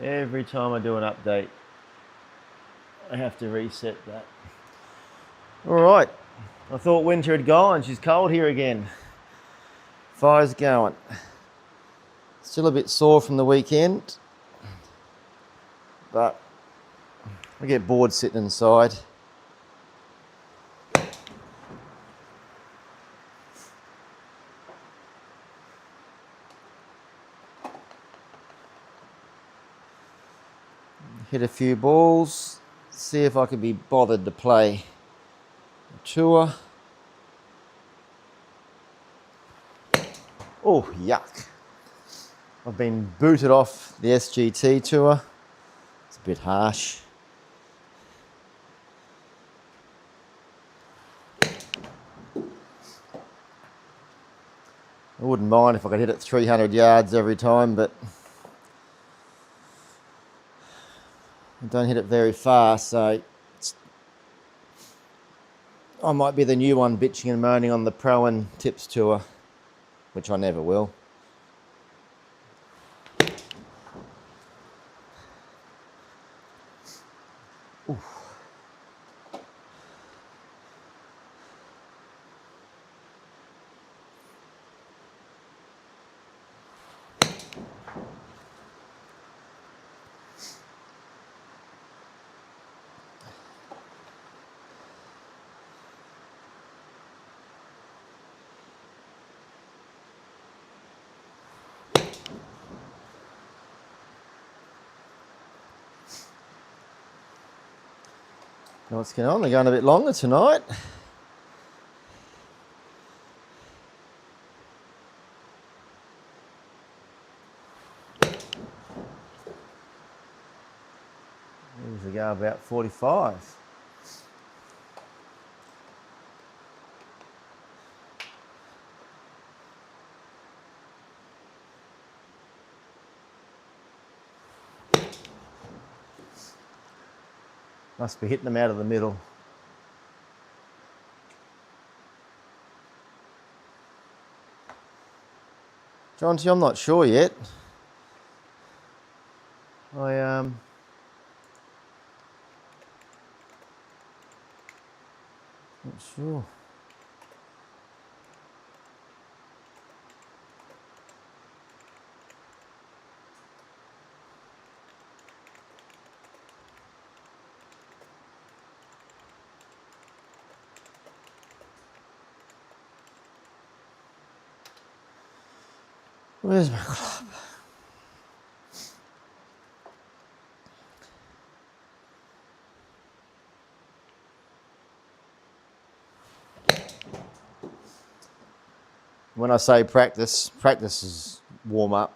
Every time I do an update, I have to reset that. All right, I thought winter had gone. She's cold here again. Fire's going. Still a bit sore from the weekend, but I get bored sitting inside. Hit a few balls, see if I could be bothered to play a tour. Oh, yuck. I've been booted off the SGT tour. It's a bit harsh. I wouldn't mind if I could hit it 300 yards every time, but I don't hit it very far, so I might be the new one bitching and moaning on the Pro and Tips tour, which I never will. Oof. Know what's going on? They're going a bit longer tonight. Usually go about 45. Must be hitting them out of the middle. Jonty, I'm not sure yet. Not sure. Where's my club? When I say practice, practice is warm up.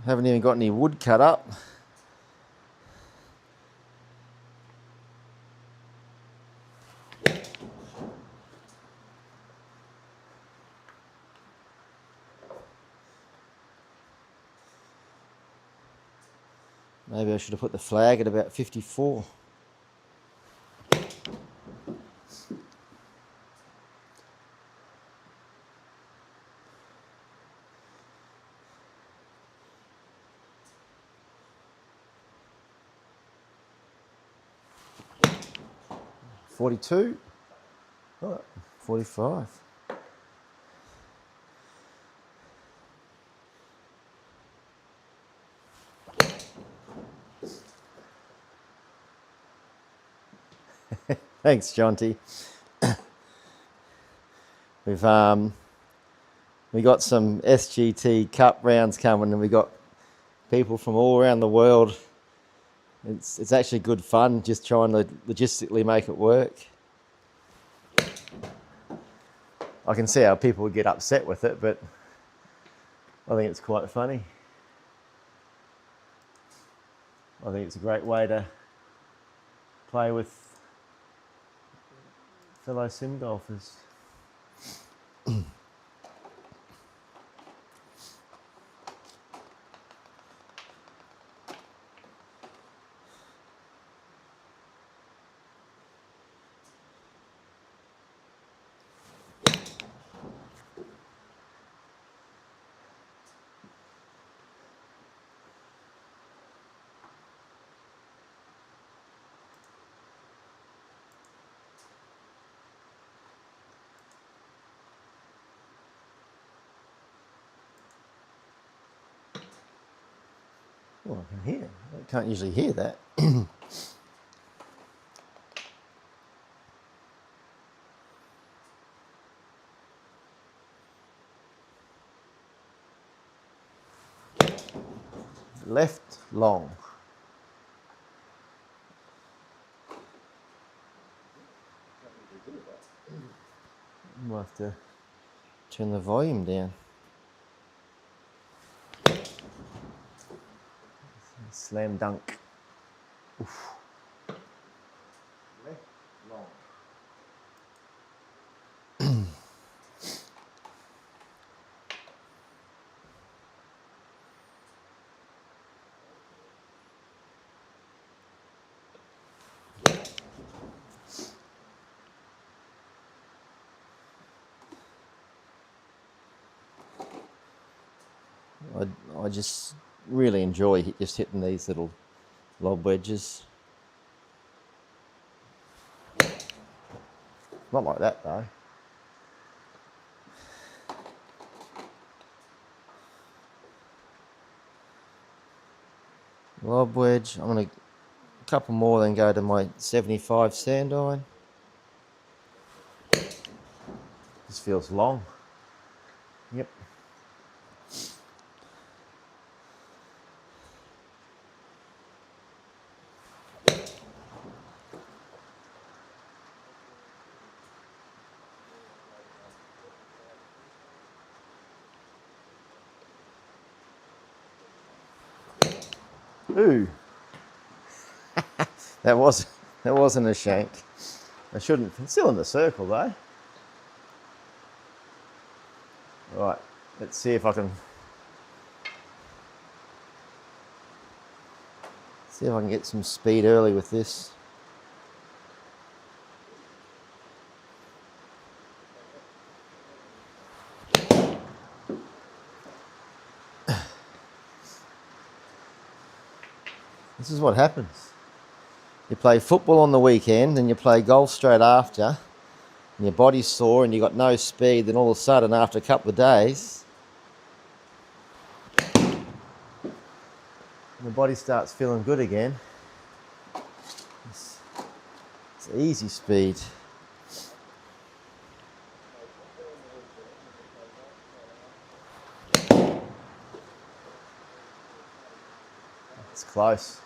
Haven't even got any wood cut up. Maybe I should have put the flag at about 54. $42. Oh, 45. Thanks, Jonty. We got some SGT Cup rounds coming, and we got people from all around the world. It's actually good fun just trying to logistically make it work. I can see how people would get upset with it, but I think it's quite funny. I think it's a great way to play with fellow sim golfers. Oh, I can hear. I can't usually hear that. Left long. Might have to turn the volume down. Slam dunk. Oof. Left long. I just really enjoy just hitting these little lob wedges. Not like that though. Lob wedge. I'm going to a couple more, then go to my 75 sand iron. This feels long. Yep. Ooh. that wasn't a shank. I shouldn't. It's still in the circle though. Right. Let's see if I can get some speed early with this. This is what happens. You play football on the weekend and you play golf straight after, and your body's sore and you've got no speed, then all of a sudden after a couple of days, the body starts feeling good again. It's easy speed. It's close.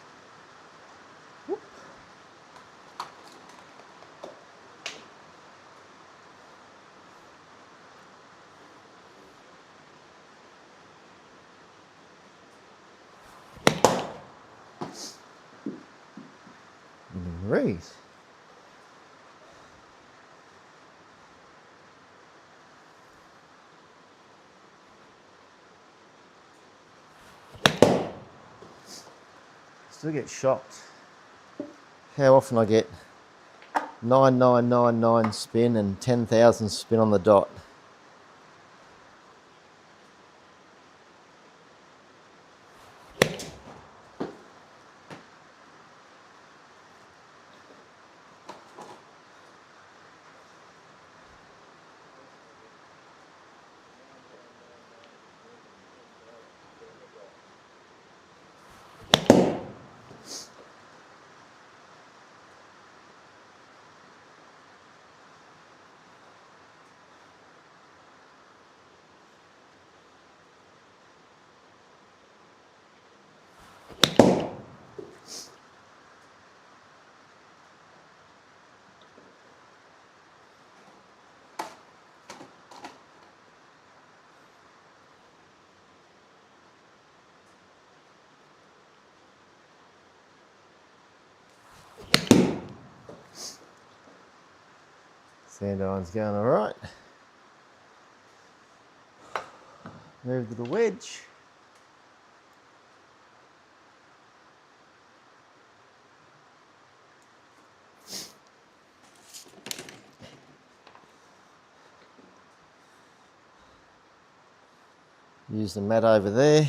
Read. Still get shocked how often I get 9999 spin and 10,000 spin on the dot. Sand iron's going all right. Move to the wedge. Use the mat over there.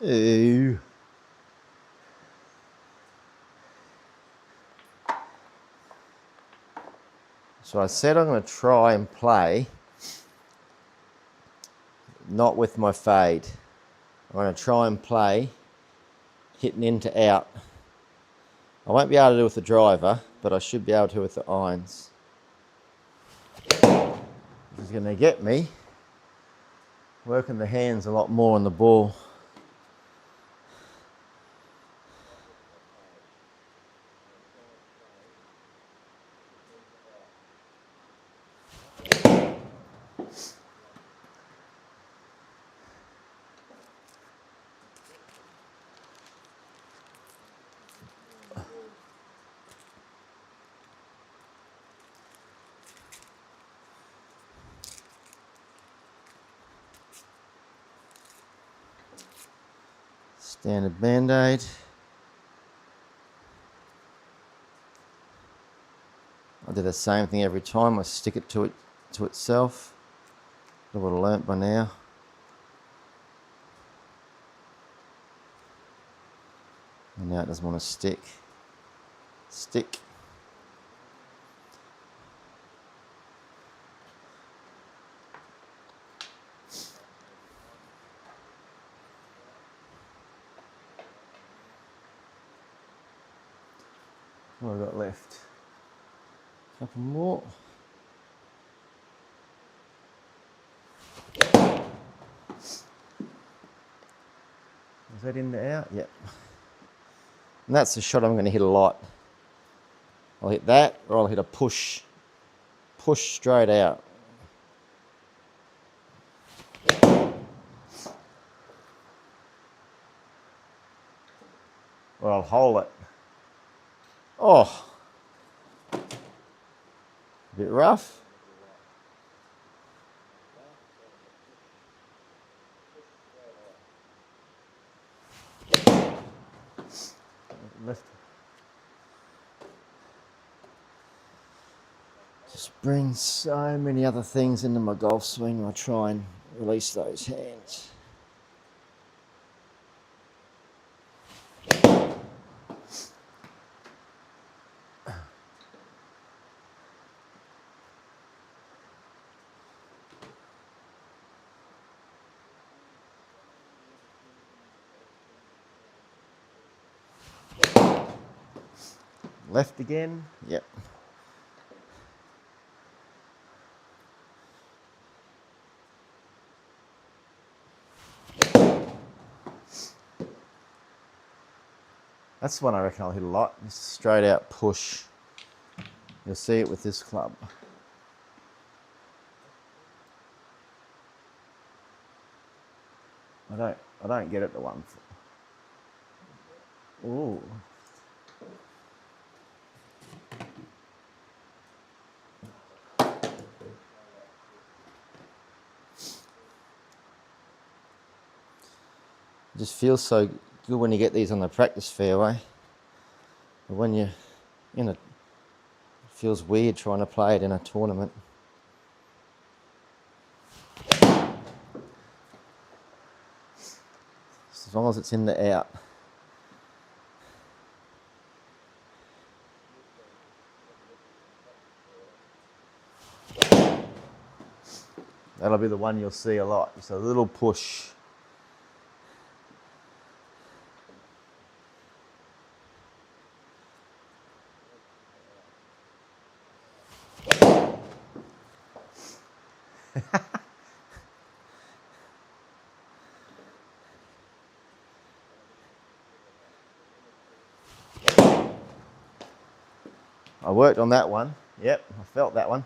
Ooh. So I said I'm going to try and play not with my fade. I'm going to try and play hitting in to out. I won't be able to do it with the driver, but I should be able to with the irons. This is going to get me working the hands a lot more on the ball. Standard band-aid. I do the same thing every time. I stick it to itself. I would have learnt by now. And now it doesn't want to stick. Stick. What have I got left? A couple more. Is that in the out? Yep. And that's the shot I'm going to hit a lot. I'll hit that, or I'll hit a push. Push straight out. Or I'll hole it. Oh. A bit rough. Left. Just bring so many other things into my golf swing when I try and release those hands. Left again, yep. That's the one I reckon I'll hit a lot. Just straight out push. You'll see it with this club. I don't get it the one. Ooh. It just feels so good when you get these on the practice fairway. But when you're in it feels weird trying to play it in a tournament. As long as it's in the out. That'll be the one you'll see a lot. Just a little push. I worked on that one. Yep, I felt that one.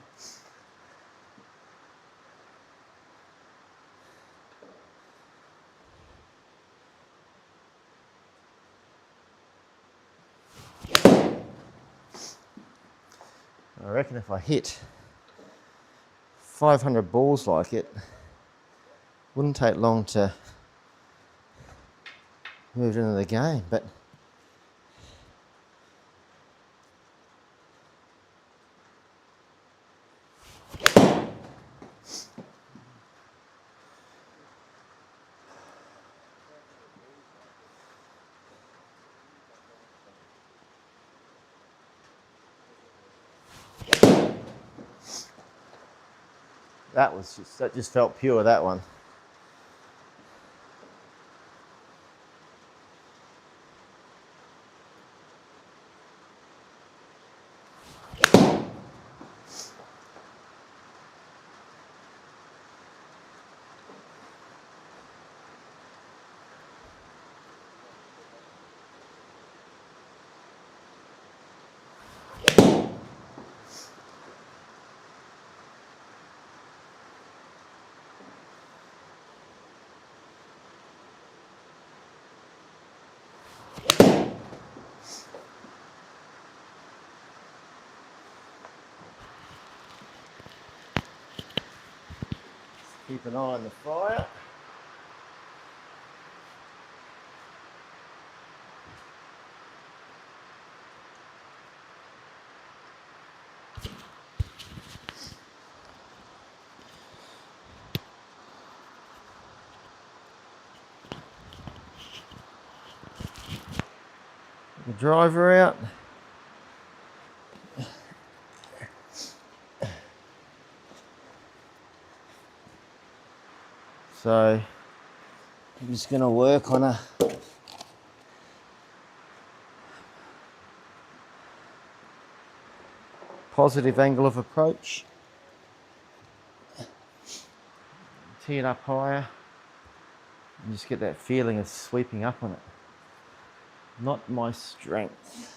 I reckon if I hit 500 balls like it, wouldn't take long to move into the game, but That just felt pure, that one. Keep an eye on the fire. The driver out. So I'm just going to work on a positive angle of approach. Tee it up higher and just get that feeling of sweeping up on it. Not my strength.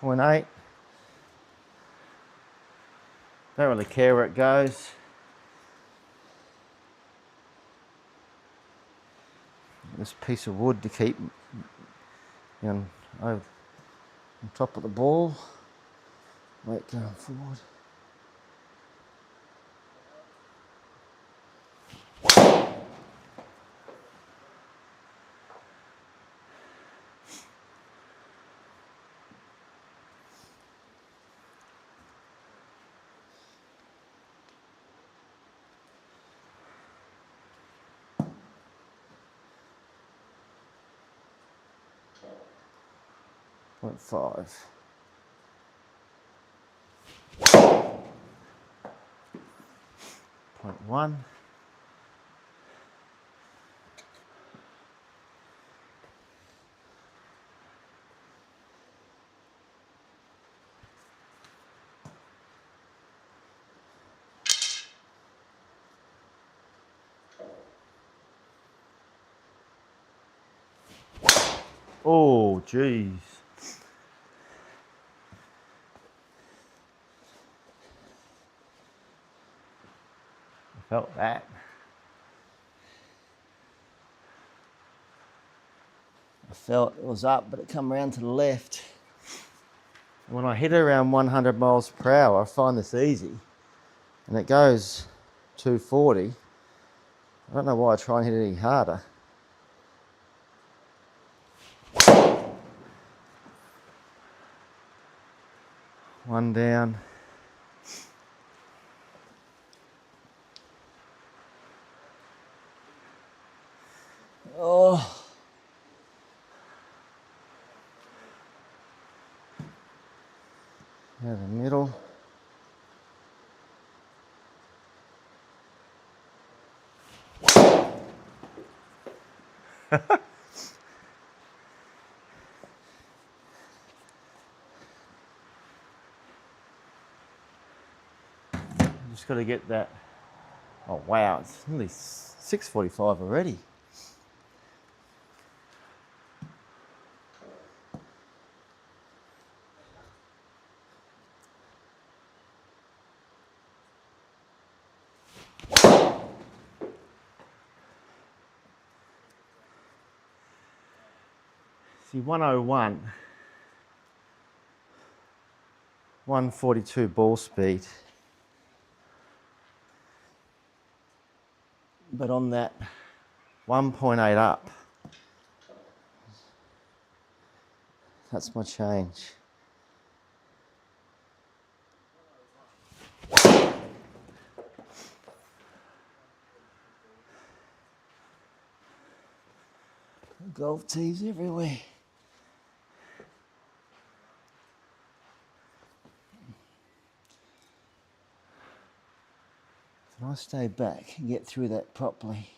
Point 8. Don't really care where it goes. This piece of wood to keep on top of the ball. Weight going forward. Point 5. Point 1. Oh, geez. I felt that. I felt it was up, but it come around to the left. When I hit around 100 miles per hour, I find this easy. And it goes 240. I don't know why I try and hit it any harder. One down. Oh. Now the middle. Just got to get that. Oh wow, it's nearly 6:45 already. See, 101, 142 ball speed. But on that 1.8 up, that's my change. Golf tees everywhere. So I stay back and get through that properly.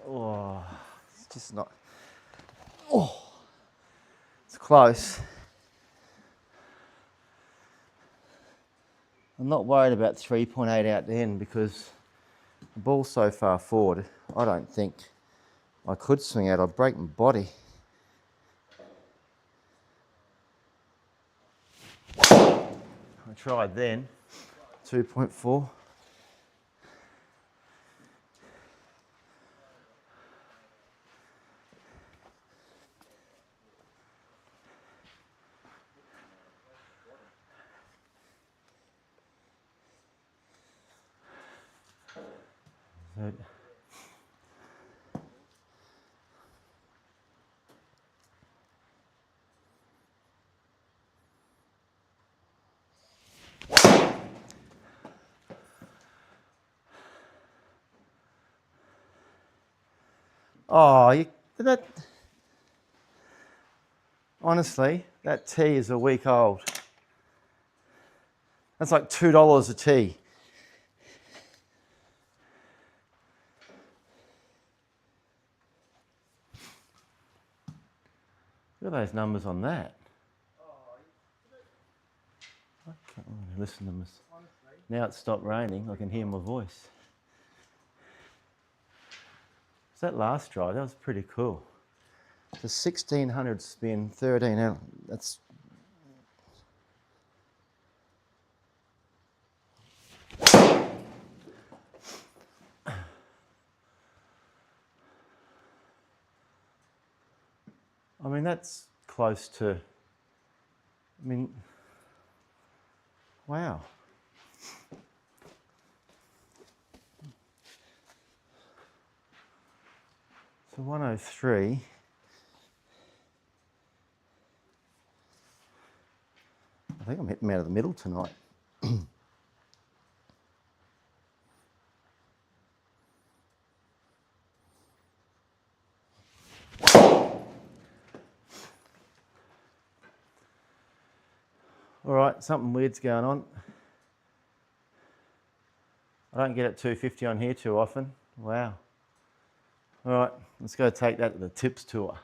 Oh, it's just not. Oh, it's close. I'm not worried about 3.8 out the end because the ball's so far forward, I don't think I could swing out. I'd break my body. I tried then, 2.4. Oh, that. Honestly, that tee is a week old. That's like $2 a tee. Look at those numbers on that. I can't listen to them. Now it's stopped raining, I can hear my voice. So that last drive, that was pretty cool. The 1600 spin, 13 out. That's. I mean, that's close to. I mean, wow. So 103. I think I'm hitting them out of the middle tonight. All right, something weird's going on. I don't get it 250 on here too often. Wow. All right, let's go take that to the tips tour.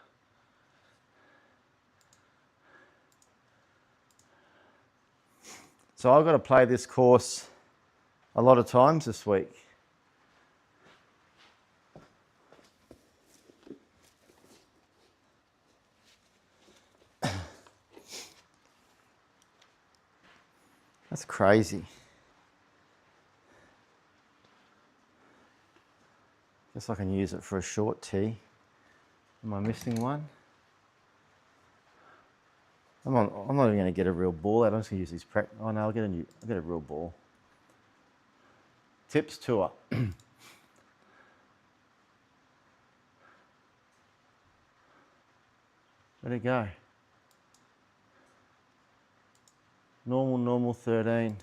So I've got to play this course a lot of times this week. That's crazy. Guess I can use it for a short tee. Am I missing one? I'm not even going to get a real ball out. I'm just going to use these Oh no, I'll get a real ball. Tips tour. Where'd it go? Normal 13.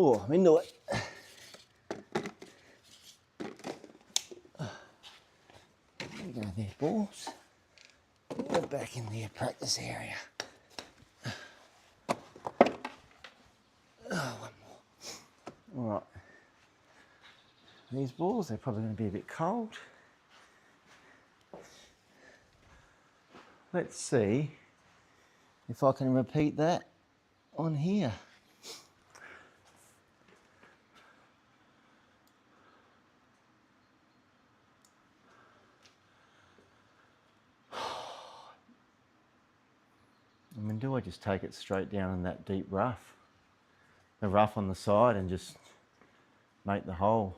Oh, I'm into it. There you go there, balls. We're back in the practice area. Oh, one more. All right. These balls, they're probably going to be a bit cold. Let's see if I can repeat that on here. I mean, do I just take it straight down in that deep rough? The rough on the side and just make the hole?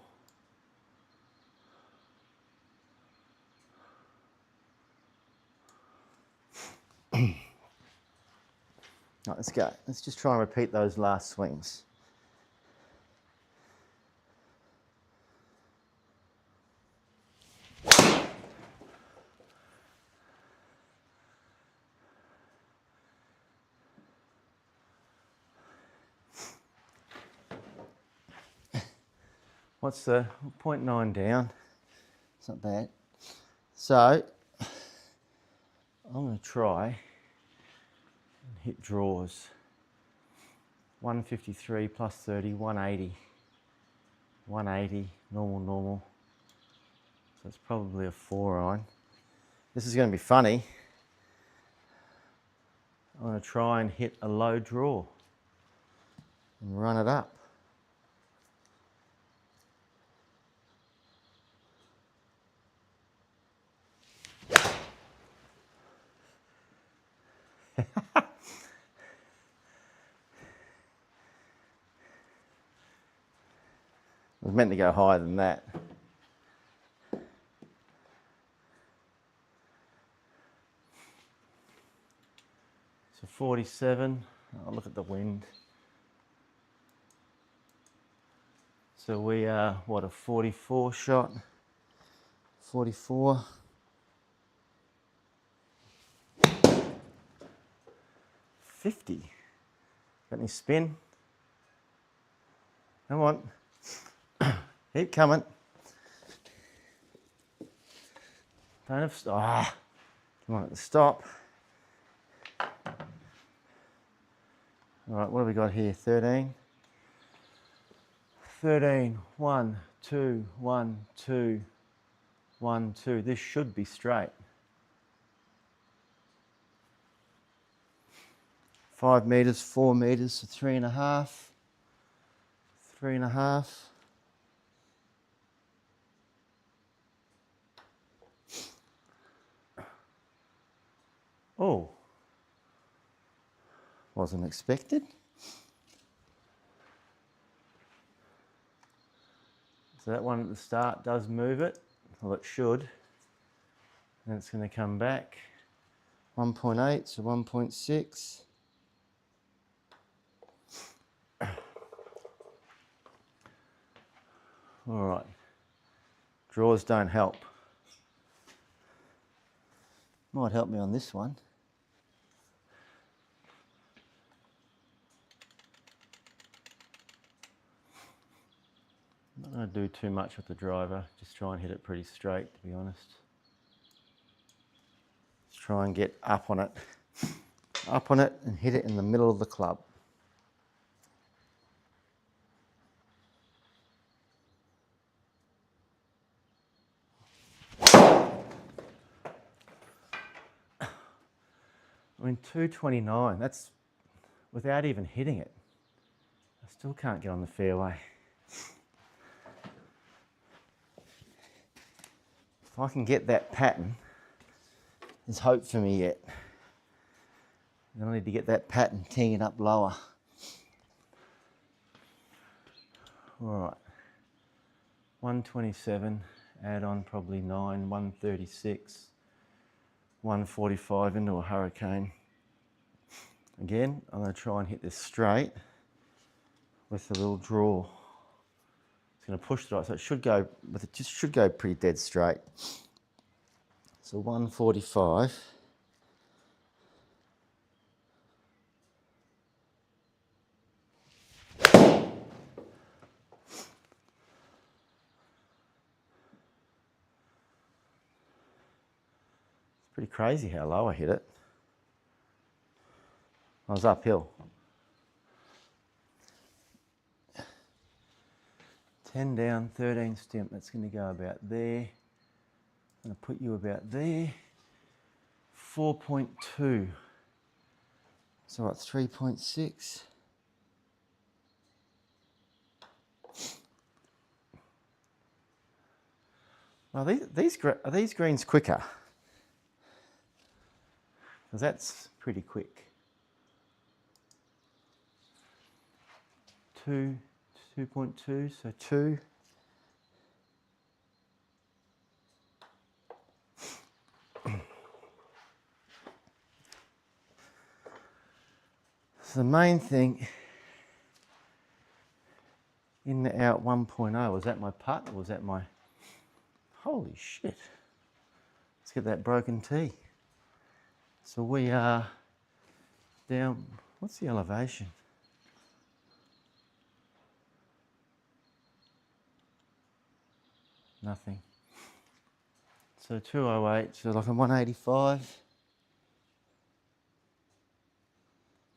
Right, let's go. Let's just try and repeat those last swings. What's the 0.9 down? It's not bad. So I'm going to try and hit draws. 153 plus 30, 180. 180, normal, normal. So it's probably a 4-iron. This is going to be funny. I'm going to try and hit a low draw and run it up. It was meant to go higher than that. So 47, I'll look at the wind. So we are, what, a 44 shot? 44. 50. Got any spin? Come on. Keep coming. Don't have stop. Ah. Come on, stop. All right, what have we got here? 13. 13. 1, 2, 1, 2, 1, 2. This should be straight. 5 meters, 4 meters, so 3.5. 3.5. Oh, wasn't expected. So that one at the start does move it. Well, it should. And it's going to come back. 1.8, so 1.6. All right. Draws don't help. Might help me on this one. I'm not going to do too much with the driver, just try and hit it pretty straight, to be honest. Just try and get up on it and hit it in the middle of the club. I mean, 229, that's without even hitting it. I still can't get on the fairway. If I can get that pattern, there's hope for me yet. I need to get that pattern, teeing it up lower. All right, 127, add on probably 9, 136, 145 into a hurricane. Again, I'm going to try and hit this straight with a little draw. It's going to push the right, so it should go, but it just should go pretty dead straight. So 145. It's pretty crazy how low I hit it. I was uphill. 10 down, 13 stimp. That's going to go about there. I'm going to put you about there. 4.2. So what, 3.6? Well, are these greens quicker? Because that's pretty quick. 2.2, so 2. So the main thing, in the out 1.0, was that my putt or was that my, holy shit. Let's get that broken tee. So we are down, what's the elevation? Nothing. So 208, so like a 185.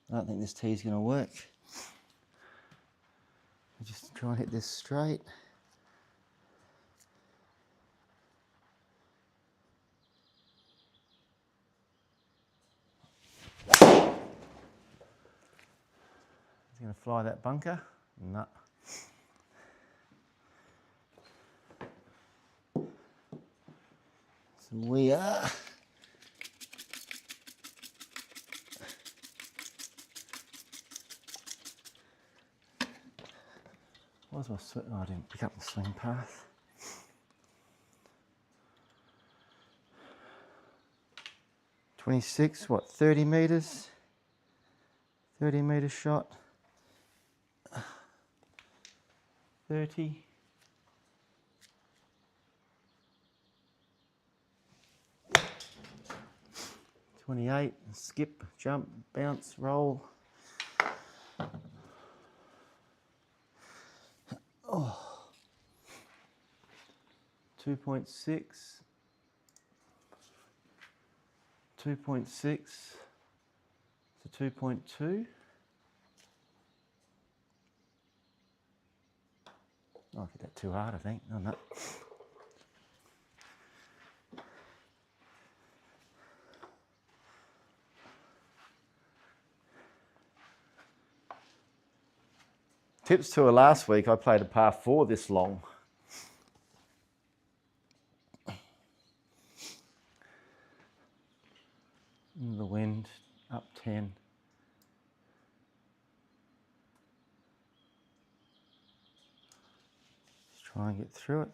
I don't think this tee's going to work. I'll just try and hit this straight. It's going to fly that bunker. No. So we are. Where's my swing? Oh, I didn't pick up the swing path. .26, what, 30 metres? 30 metre shot. 30. .28, skip, jump, bounce, roll. Oh. 2.6. 2.6 to 2.2. Oh, I hit that too hard, I think. Oh, no. Tips tour last week, I played a par 4 this long. In the wind, up 10. Let's try and get through it.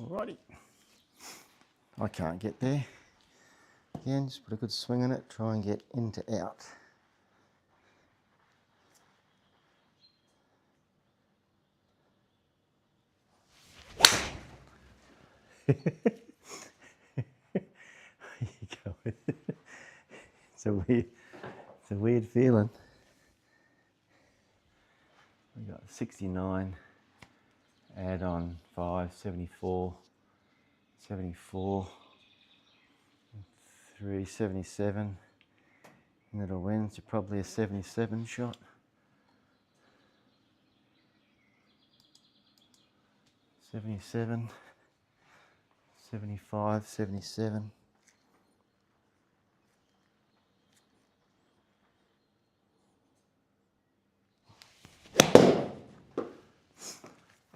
Alrighty. I can't get there. Again, just put a good swing in it, try and get into out. There you go. It's a weird feeling. We got 69, add on 5, 74, 74, 3, 77. And it'll win, so probably a 77 shot. 77, 75, 77.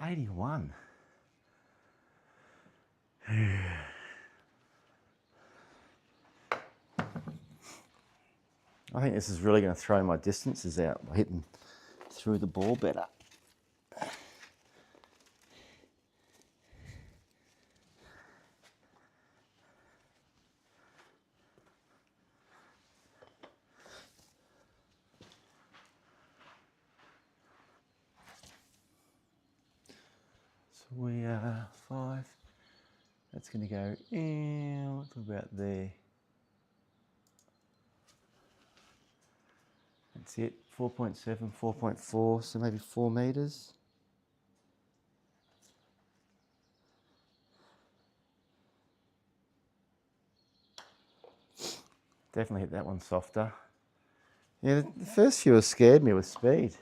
'81. I think this is really going to throw my distances out by hitting through the ball better. So we are 5. That's going to go out about there. That's it, 4.7, 4.4, so maybe 4 metres. Definitely hit that one softer. Yeah, the first few have scared me with speed.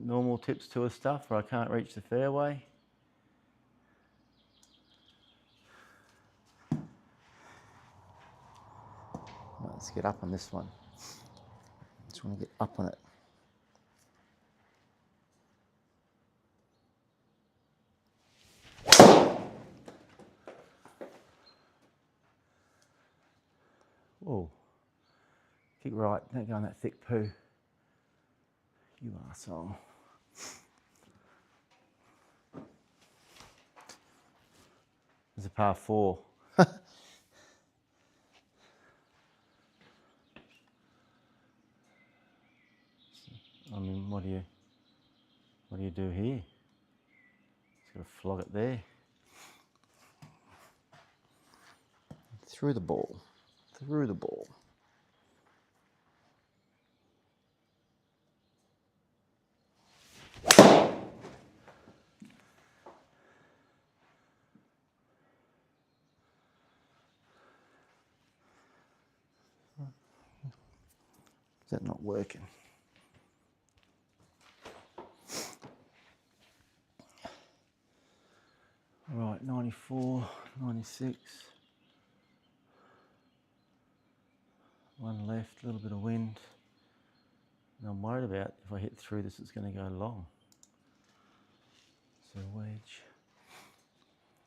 Normal tips to a stuff where I can't reach the fairway. Let's get up on this one. Just want to get up on it. Whoa. Kick right, don't go on that thick poo. You arsehole. There's a par 4. I mean, what do you do here? Just gotta flog it there. Through the ball. Through the ball. Is that not working? Right, 94, 96. One left, a little bit of wind. And I'm worried about if I hit through this, it's going to go long. So wedge.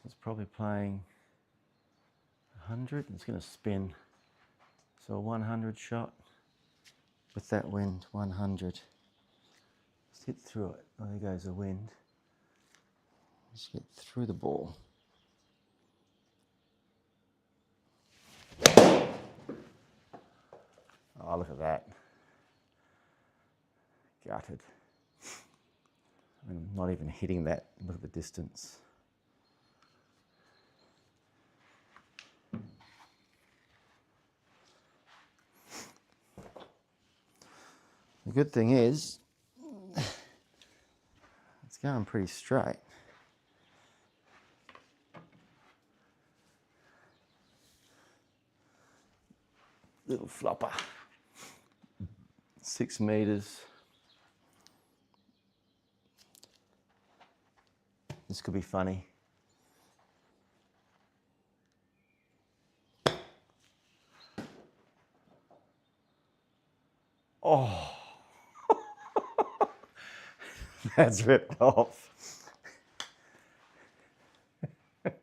It's probably playing 100. It's going to spin. So a 100 shot with that wind, 100. Let's hit through it. Oh, there goes the wind. Let's get through the ball. Oh, look at that. Gutted. I'm not even hitting that. Look at the distance. The good thing is, it's going pretty straight. Little flopper. 6 meters. This could be funny. Oh, that's ripped off. That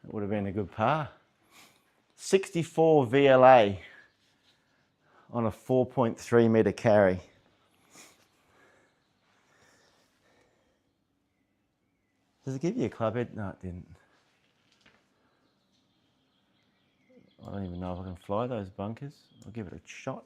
would have been a good par. 64 VLA on a 4.3 meter carry. Does it give you a club head? No, it didn't. I don't even know if I can fly those bunkers. I'll give it a shot.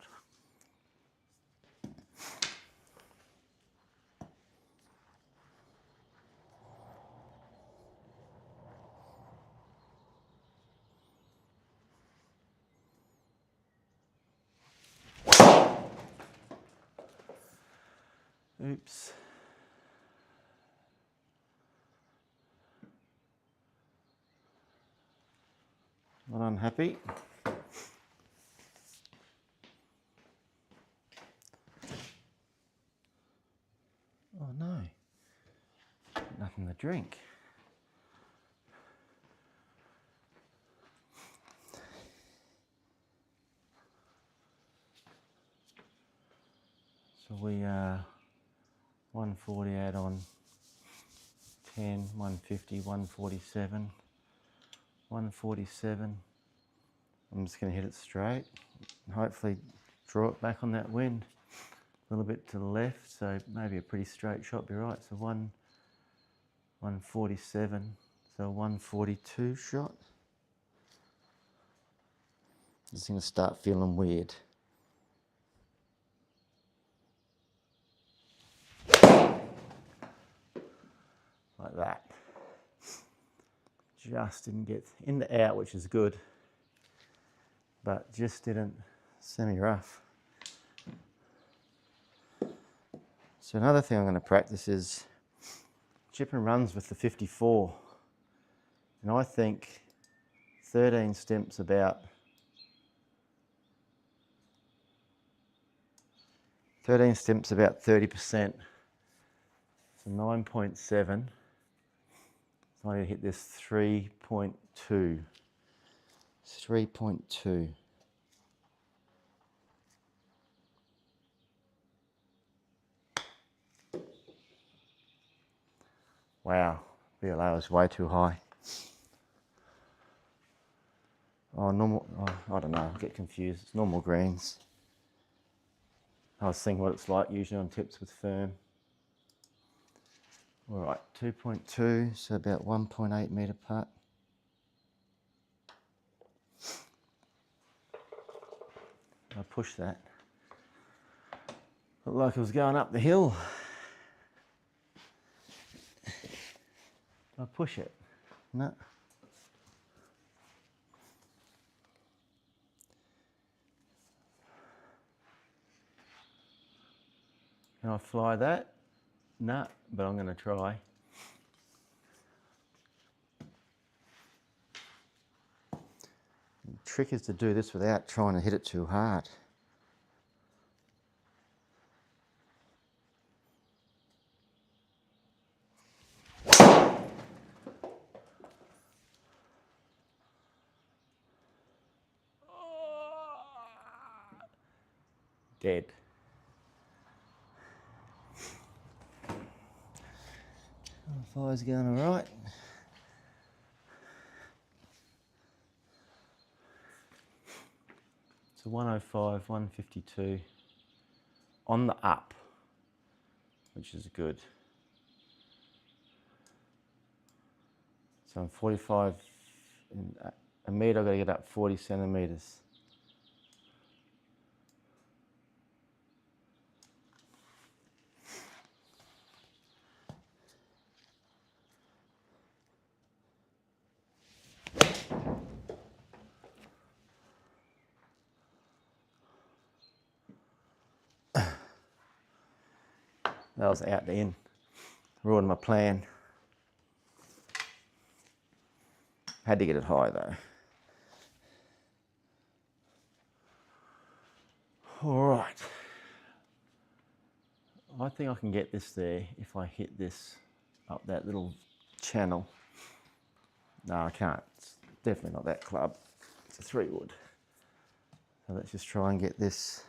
Oops. Not unhappy. Oh no, nothing to drink. So we are 140 out on 10, 150, 147, 147. I'm just going to hit it straight and hopefully draw it back on that wind. A little bit to the left, so maybe a pretty straight shot be right. So 147, so 142 shot. This is going to start feeling weird. Like that. Just didn't get in the out, which is good, but just didn't semi-rough. So another thing I'm going to practice is chip and runs with the 54. And I think 13 stimps about 30%. So 9.7. So I need to hit this 3.2. 3.2. Wow, BLO is way too high. Oh, normal, oh, I don't know, I get confused. It's normal greens. I was thinking what it's like usually on tips with firm. All right, 2.2, so about 1.8 metre putt. I pushed that. Looked like it was going up the hill. I push it. No. Can I fly that? No, but I'm going to try. The trick is to do this without trying to hit it too hard. Dead. Fire's going all right. So 105, 152 on the up, which is good. So I'm 45 in a metre, I've got to get up 40 centimetres. That was out to in. Ruined my plan. Had to get it high though. All right. I think I can get this there if I hit this up that little channel. No, I can't. It's definitely not that club. It's a 3-wood. So let's just try and get this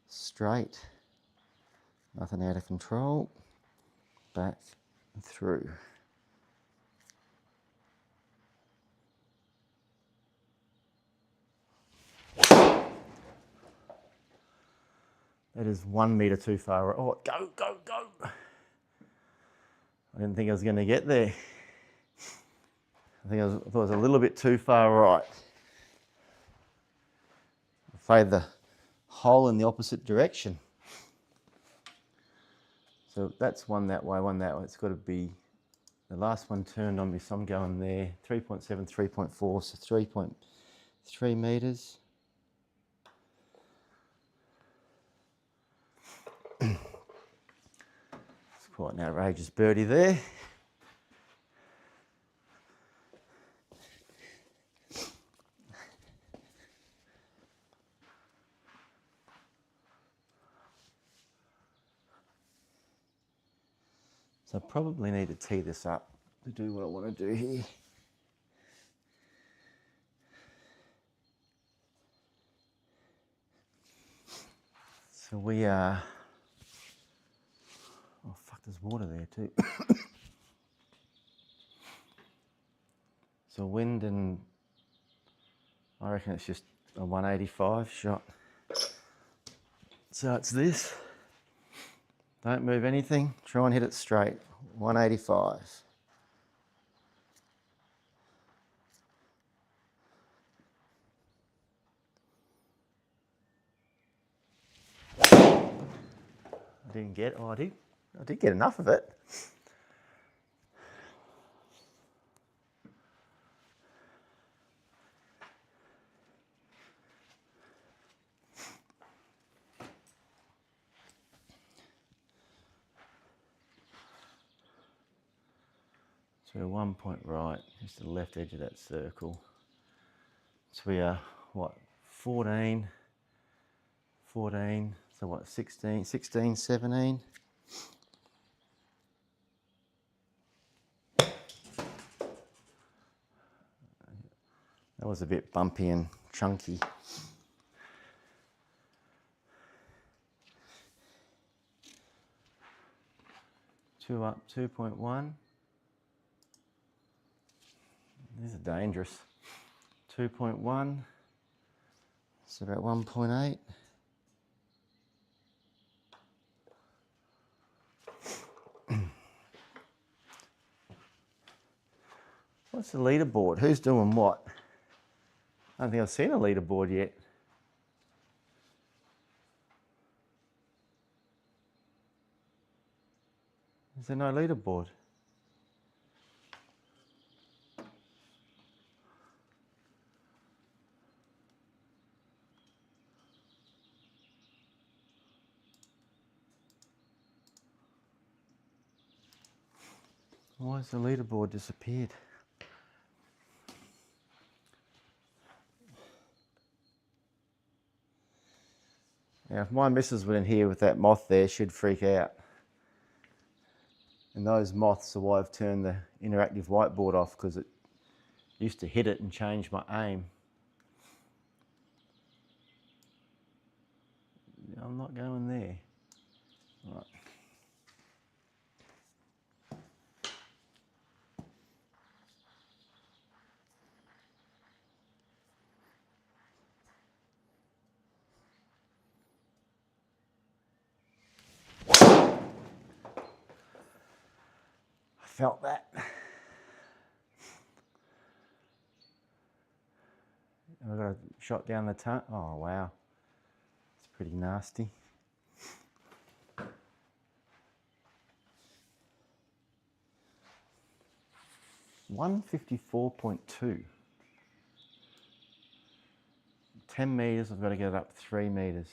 straight. Nothing out of control. Back and through. That is 1 metre too far. Oh, go, go, go. I didn't think I was going to get there. I thought it was a little bit too far right. I played the hole in the opposite direction. So that's one that way, one that way. It's got to be, the last one turned on me, so I'm going there. 3.7, 3.4, so 3.3 metres. It's quite an outrageous birdie there. So I probably need to tee this up to do what I want to do here. So we are, oh fuck, there's water there too. So wind, and I reckon it's just a 185 shot. So it's this. Don't move anything, try and hit it straight. 185. I didn't get, oh I did get enough of it. So 1 point right, just the left edge of that circle. So we are, what, 14, so what, 16, 17. That was a bit bumpy and chunky. Two up, 2.1. These are dangerous. 2.1. It's about 1.8. What's the leaderboard? Who's doing what? I don't think I've seen a leaderboard yet. Is there no leaderboard? Why has the leaderboard disappeared? Now, if my missus were in here with that moth there, she'd freak out. And those moths are why I've turned the interactive whiteboard off, because it used to hit it and change my aim. I'm not going there. Right. I felt that. I've got a shot down the tongue. Oh, wow. It's pretty nasty. $154.2. 10 meters, I've got to get it up 3 meters.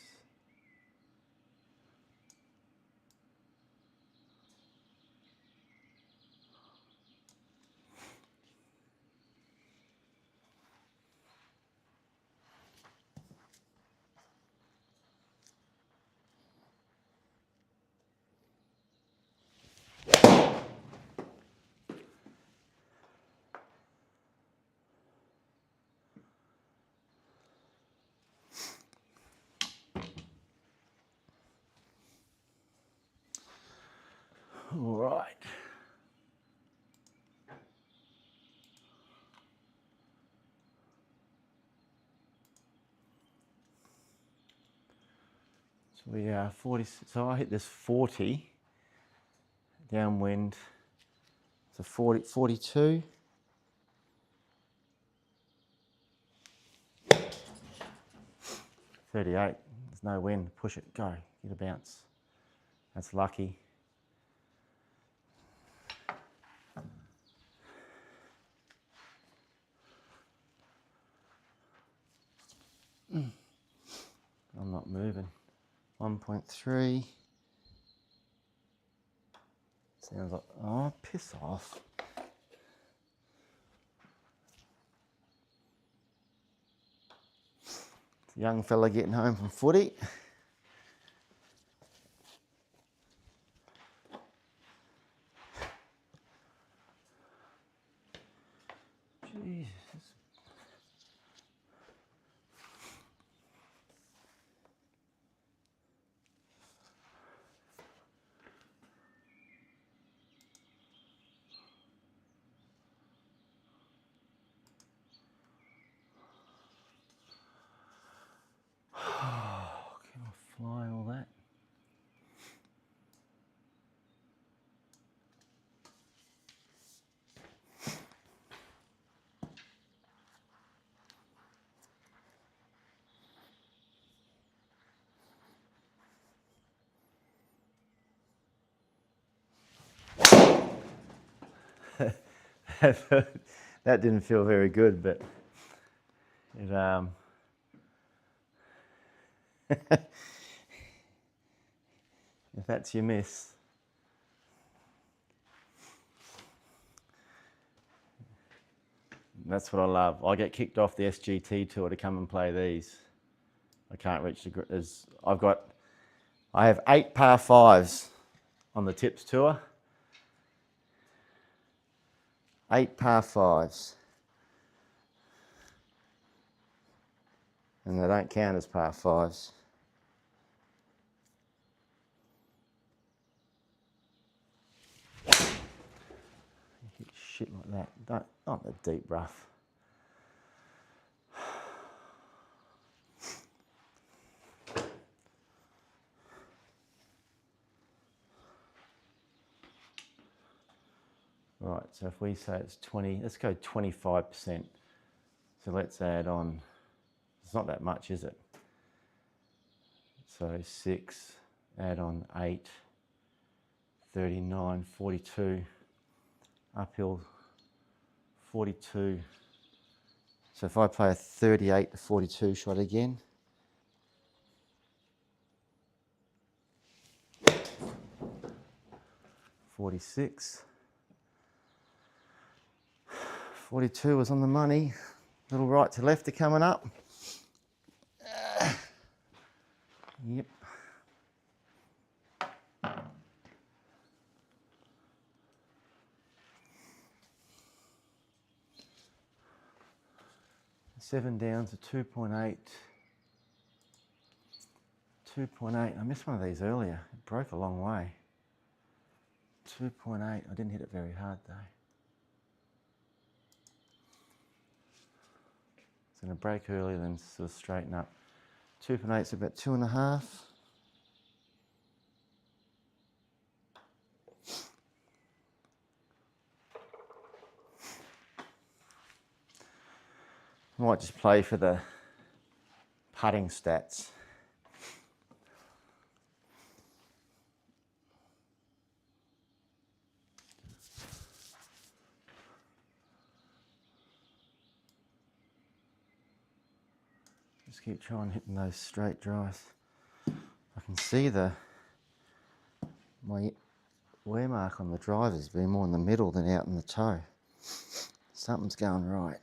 All right. So we are 40, so I hit this 40 downwind. So 42. $38. There's no wind. Push it. Go. Get a bounce. That's lucky. I'm not moving. 1.3. Sounds like, oh, piss off. It's a young fella getting home from footy. Jesus. Can I fly all that? That didn't feel very good, but it if that's your miss. That's what I love. I get kicked off the SGT tour to come and play these. I can't reach the... I have 8 par 5s on the Tips tour. 8 par 5s. And they don't count as par 5s. Hit shit like that. Not the deep rough. Right, so if we say it's 20, let's go 25%. So let's add on, it's not that much, is it? So 6, add on 8, 39, 42, uphill 42. So if I play a 38 to 42 shot again, .46. 42 was on the money. Little right to left are coming up. Yep. Seven down to 2.8. 2.8. I missed one of these earlier. It broke a long way. 2.8. I didn't hit it very hard though. It's going to break earlier, then sort of straighten up. 2.8 is about 2.5. I might just play for the putting stats. Just keep trying hitting those straight drives. I can see my wear mark on the drivers being more in the middle than out in the toe. Something's going right.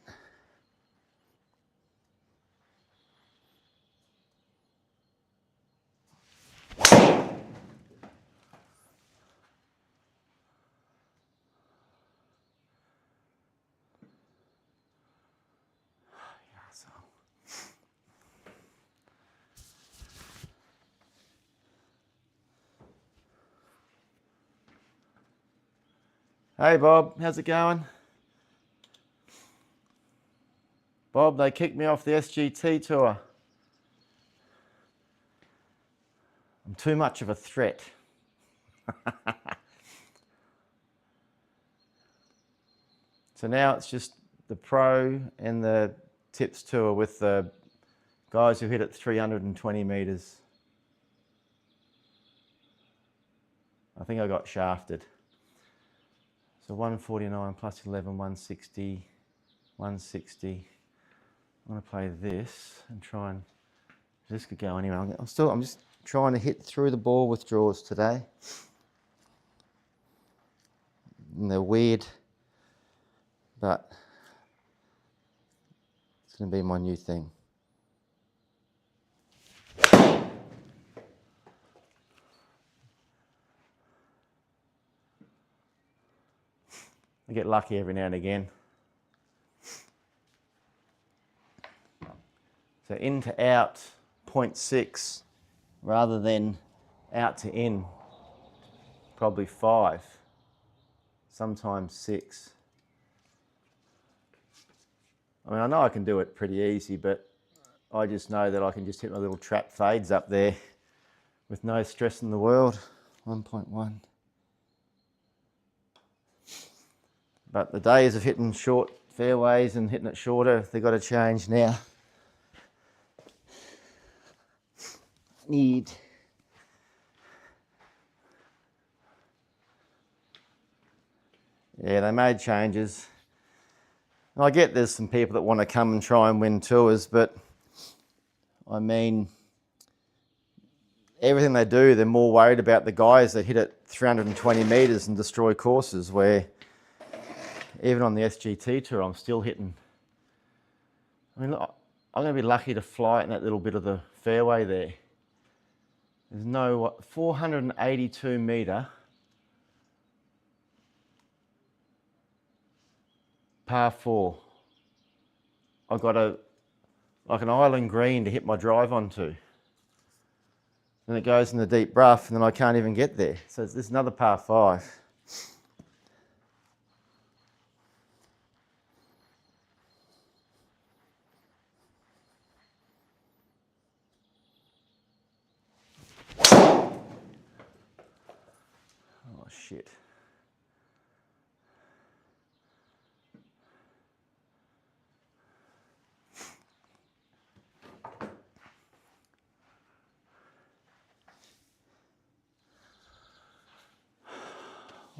Hey Bob, how's it going? Bob, they kicked me off the SGT tour. I'm too much of a threat. So now it's just the pro and the Tips tour with the guys who hit it 320 metres. I think I got shafted. So 149 plus 11, 160, 160. I'm going to play this and try and, this could go anywhere. I'm just trying to hit through the ball with draws today. And they're weird, but it's going to be my new thing. I get lucky every now and again. So in to out, 0.6, rather than out to in, probably 5, sometimes 6. I mean, I know I can do it pretty easy, but I just know that I can just hit my little trap fades up there with no stress in the world. 1.1. But the days of hitting short fairways and hitting it shorter, they've got to change now. Yeah, they made changes. And I get there's some people that want to come and try and win tours, but I mean, everything they do, they're more worried about the guys that hit it 320 metres and destroy courses, where even on the SGT tour, I'm still hitting I mean, look, I'm going to be lucky to fly it in that little bit of the fairway there. There's no 482 metre par 4. I've got like an island green to hit my drive onto. Then it goes in the deep rough and then I can't even get there. So there's another par 5. Oh shit.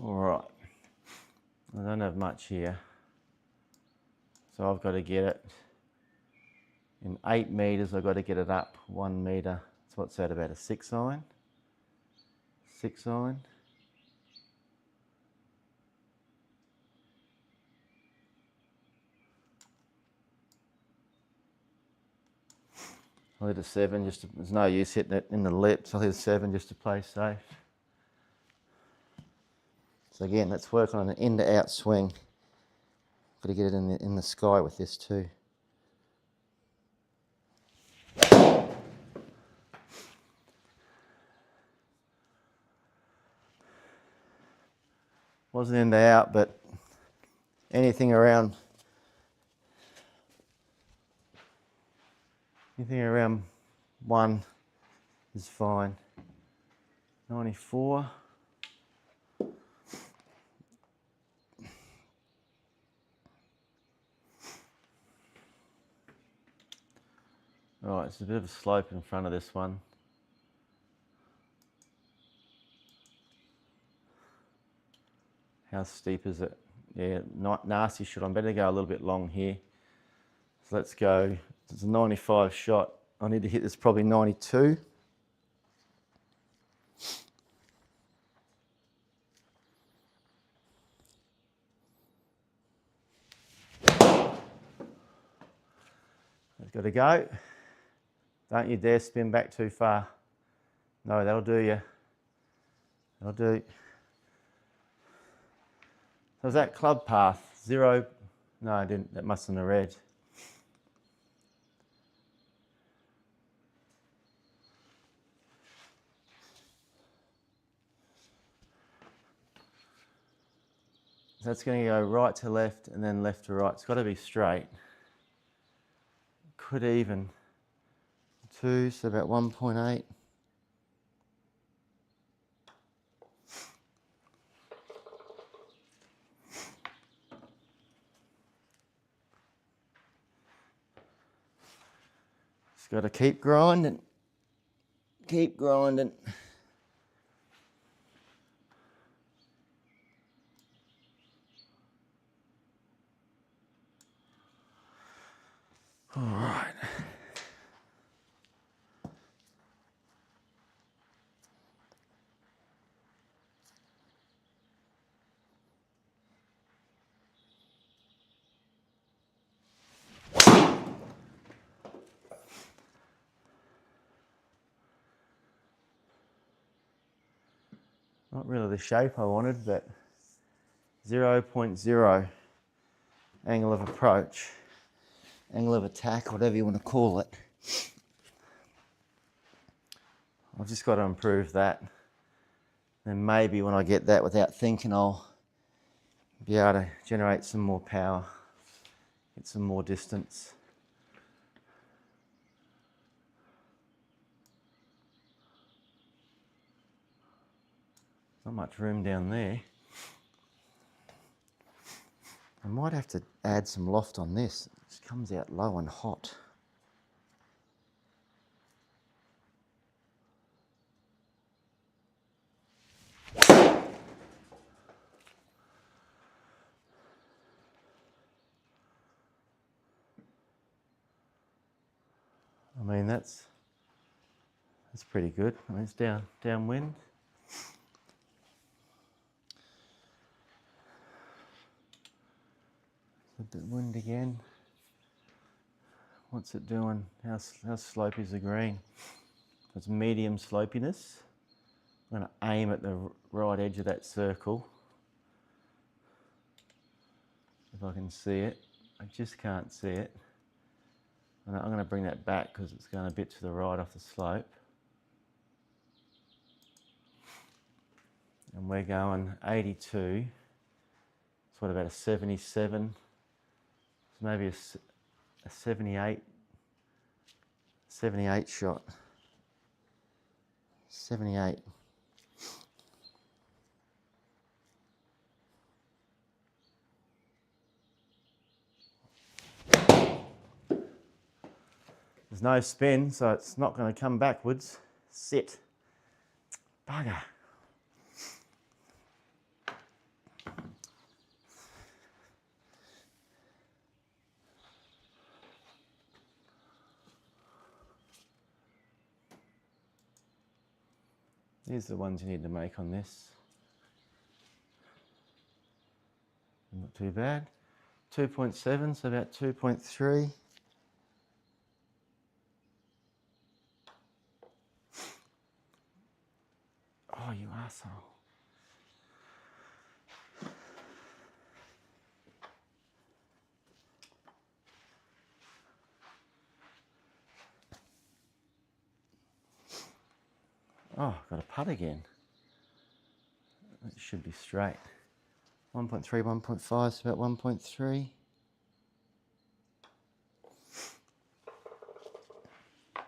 All right, I don't have much here. So I've got to get it in 8 metres. I've got to get it up 1 metre. So what's that, about a 6 iron? 6 iron. I'll hit a 7 just to, there's no use hitting it in the lips. I'll hit a 7 just to play safe. So again, let's work on an in to out swing. Got to get it in the sky with this too. Wasn't in to out, but anything around 1 is fine. 94. Right, it's a bit of a slope in front of this one. How steep is it? Yeah, not nasty shot. I'm better to go a little bit long here. So let's go. It's a 95 shot. I need to hit this probably 92. It's got to go. Don't you dare spin back too far. No, that'll do you. That'll do. So was that club path? 0? No, I didn't. That mustn't have read. So that's going to go right to left and then left to right. It's got to be straight. Could even 2, so about 1.8. Just got to keep grinding. Keep grinding. All right. Not really the shape I wanted, but 0.0 angle of approach, angle of attack, whatever you want to call it. I've just got to improve that. Then maybe when I get that without thinking, I'll be able to generate some more power, get some more distance. Not much room down there. I might have to add some loft on this. It just comes out low and hot. I mean, that's pretty good. I mean, it's downwind. A bit wind again. What's it doing? How slopey is the green? It's medium slopiness. I'm going to aim at the right edge of that circle. If I can see it. I just can't see it. And I'm going to bring that back because it's going a bit to the right off the slope. And we're going 82. It's what, about a 77? So maybe a 78 shot. 78. There's no spin, so it's not going to come backwards. Sit. Bugger. These are the ones you need to make on this. Not too bad. 2.7, so about 2.3. Oh, you arsehole. Oh, got a putt again. It should be straight. 1.3, 1.5, it's about 1.3. I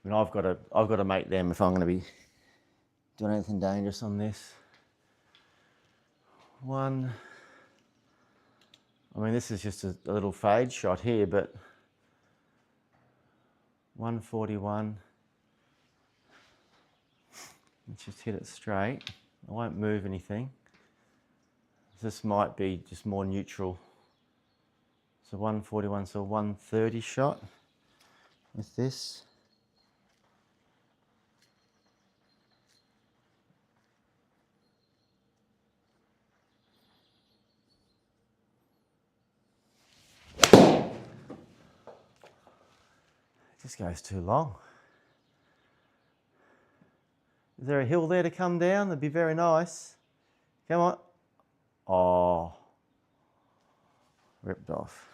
mean, I've got to make them if I'm going to be doing anything dangerous on this. One. I mean, this is just a little fade shot here, but 141. Let's just hit it straight. I won't move anything. This might be just more neutral. So 141, so 130 shot with this. It just goes too long. Is there a hill there to come down? That'd be very nice. Come on. Oh, ripped off.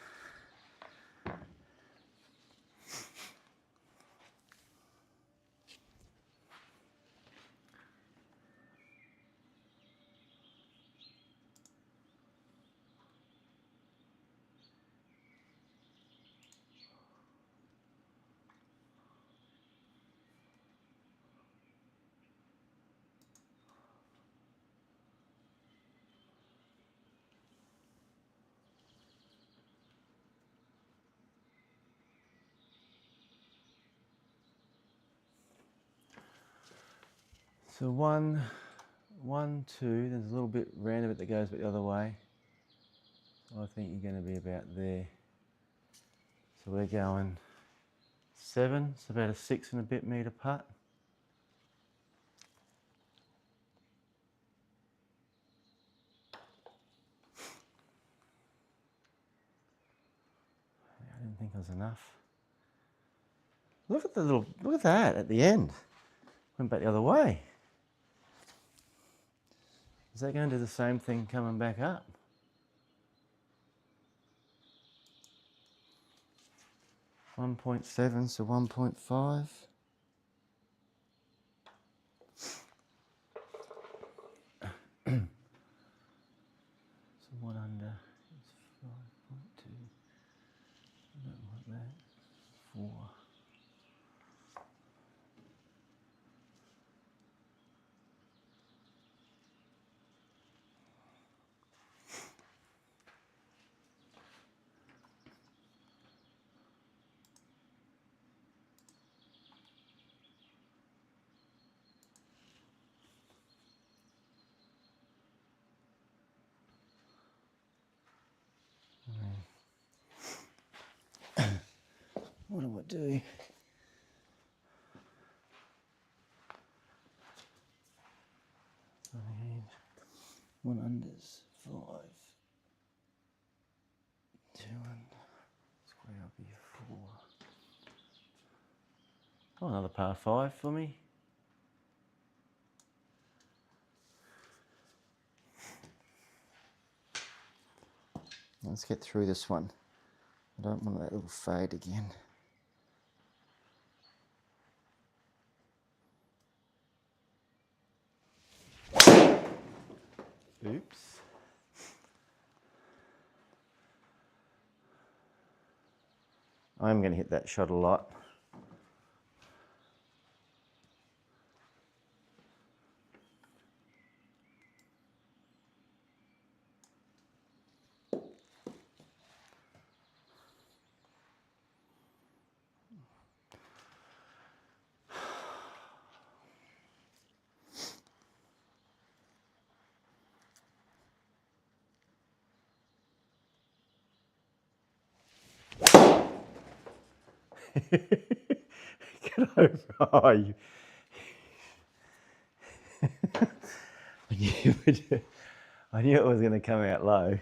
So 1, 1, 2, there's a little bit random bit that goes the other way. So I think you're going to be about there. So we're going 7, it's about a 6 and a bit metre putt. I didn't think it was enough. Look at that at the end. Went back the other way. Is that going to do the same thing coming back up? .7, so 1.5. So 1 under is 5.2. Something like that. 4. What do I do? One unders 5. 2 under. Square up here 4. Oh, another par 5 for me. Let's get through this one. I don't want that little fade again. Oops. I'm going to hit that shot a lot. Get over. Oh, you. I knew it was going to come out low.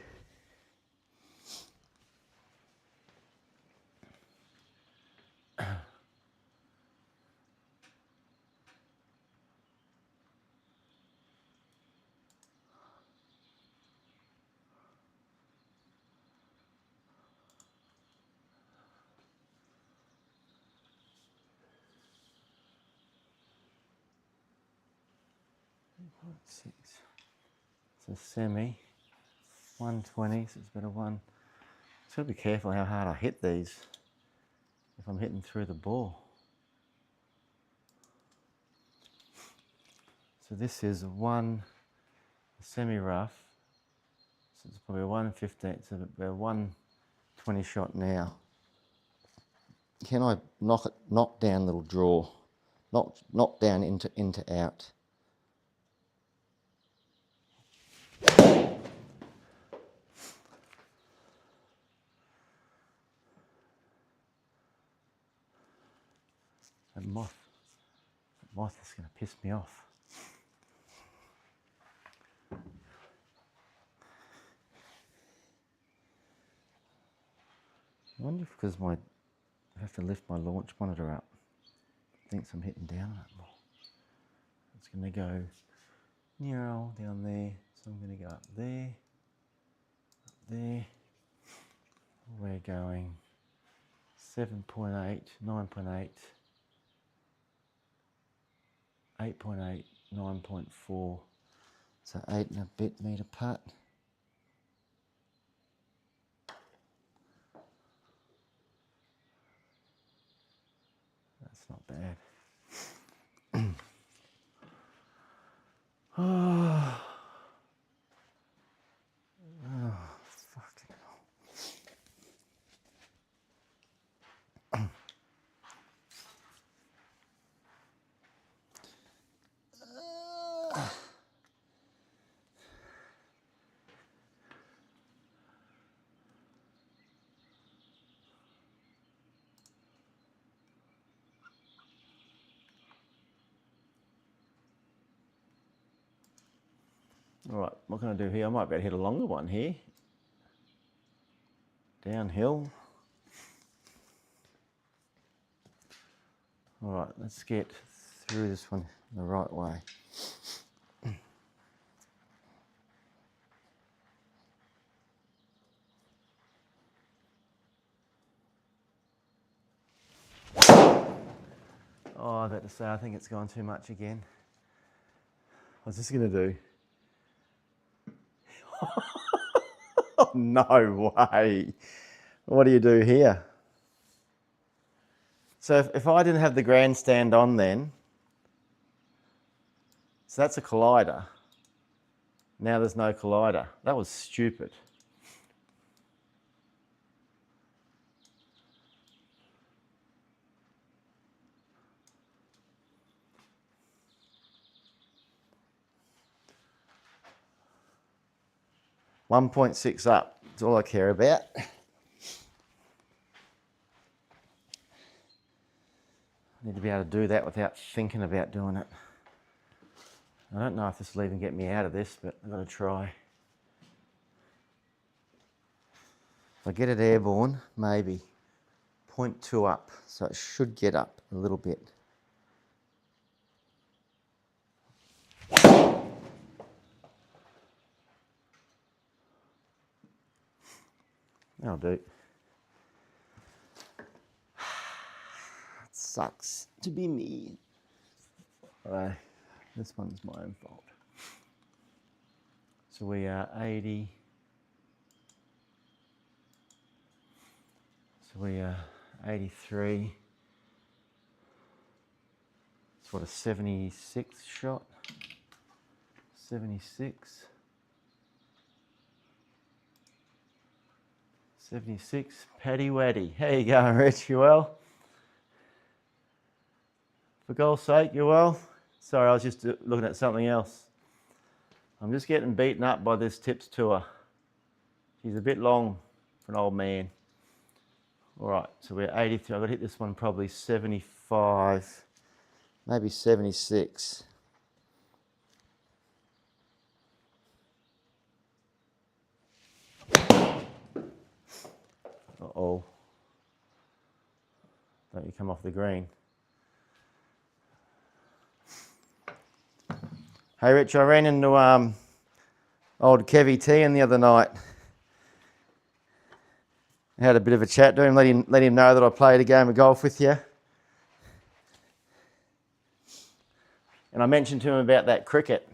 Six. It's a semi. 120, so it's better one. So be careful how hard I hit these if I'm hitting through the ball. So this is a semi-rough. So it's probably a 115, so about a 120 shot now. Can I knock down little draw? Knock down into out. That moth is going to piss me off. I wonder if because I have to lift my launch monitor up, it thinks I'm hitting down on it more. It's going to go down there, so I'm going to go up there, there. We're going 7.8, 9.8, 8.8, 9.4. So 8 and a bit metre putt. That's not bad. Oh, fucking hell. All right, what can I do here? I might be able to hit a longer one here. Downhill. All right, let's get through this one the right way. Oh, I was about to say, I think it's gone too much again. What's this going to do? Oh, no way. What do you do here? So if I didn't have the grandstand on then, so that's a collider. Now there's no collider. That was stupid. .6 up, that's all I care about. I need to be able to do that without thinking about doing it. I don't know if this will even get me out of this, but I've got to try. If I get it airborne, maybe 0.2 up, so it should get up a little bit. That'll do. It sucks to be me. This one's my own fault. So we are 80. So we are 83. It's what, a 76 shot? 76. 76. Paddy Waddy. How you going, Rich? You well? For God's sake, you well? Sorry, I was just looking at something else. I'm just getting beaten up by this tips tour. She's a bit long for an old man. All right, so we're 83. I've got to hit this one probably 75, maybe 76. Uh-oh. Don't you come off the green. Hey Rich, I ran into old Kevy T in the other night. I had a bit of a chat to him, let him know that I played a game of golf with you. And I mentioned to him about that cricket.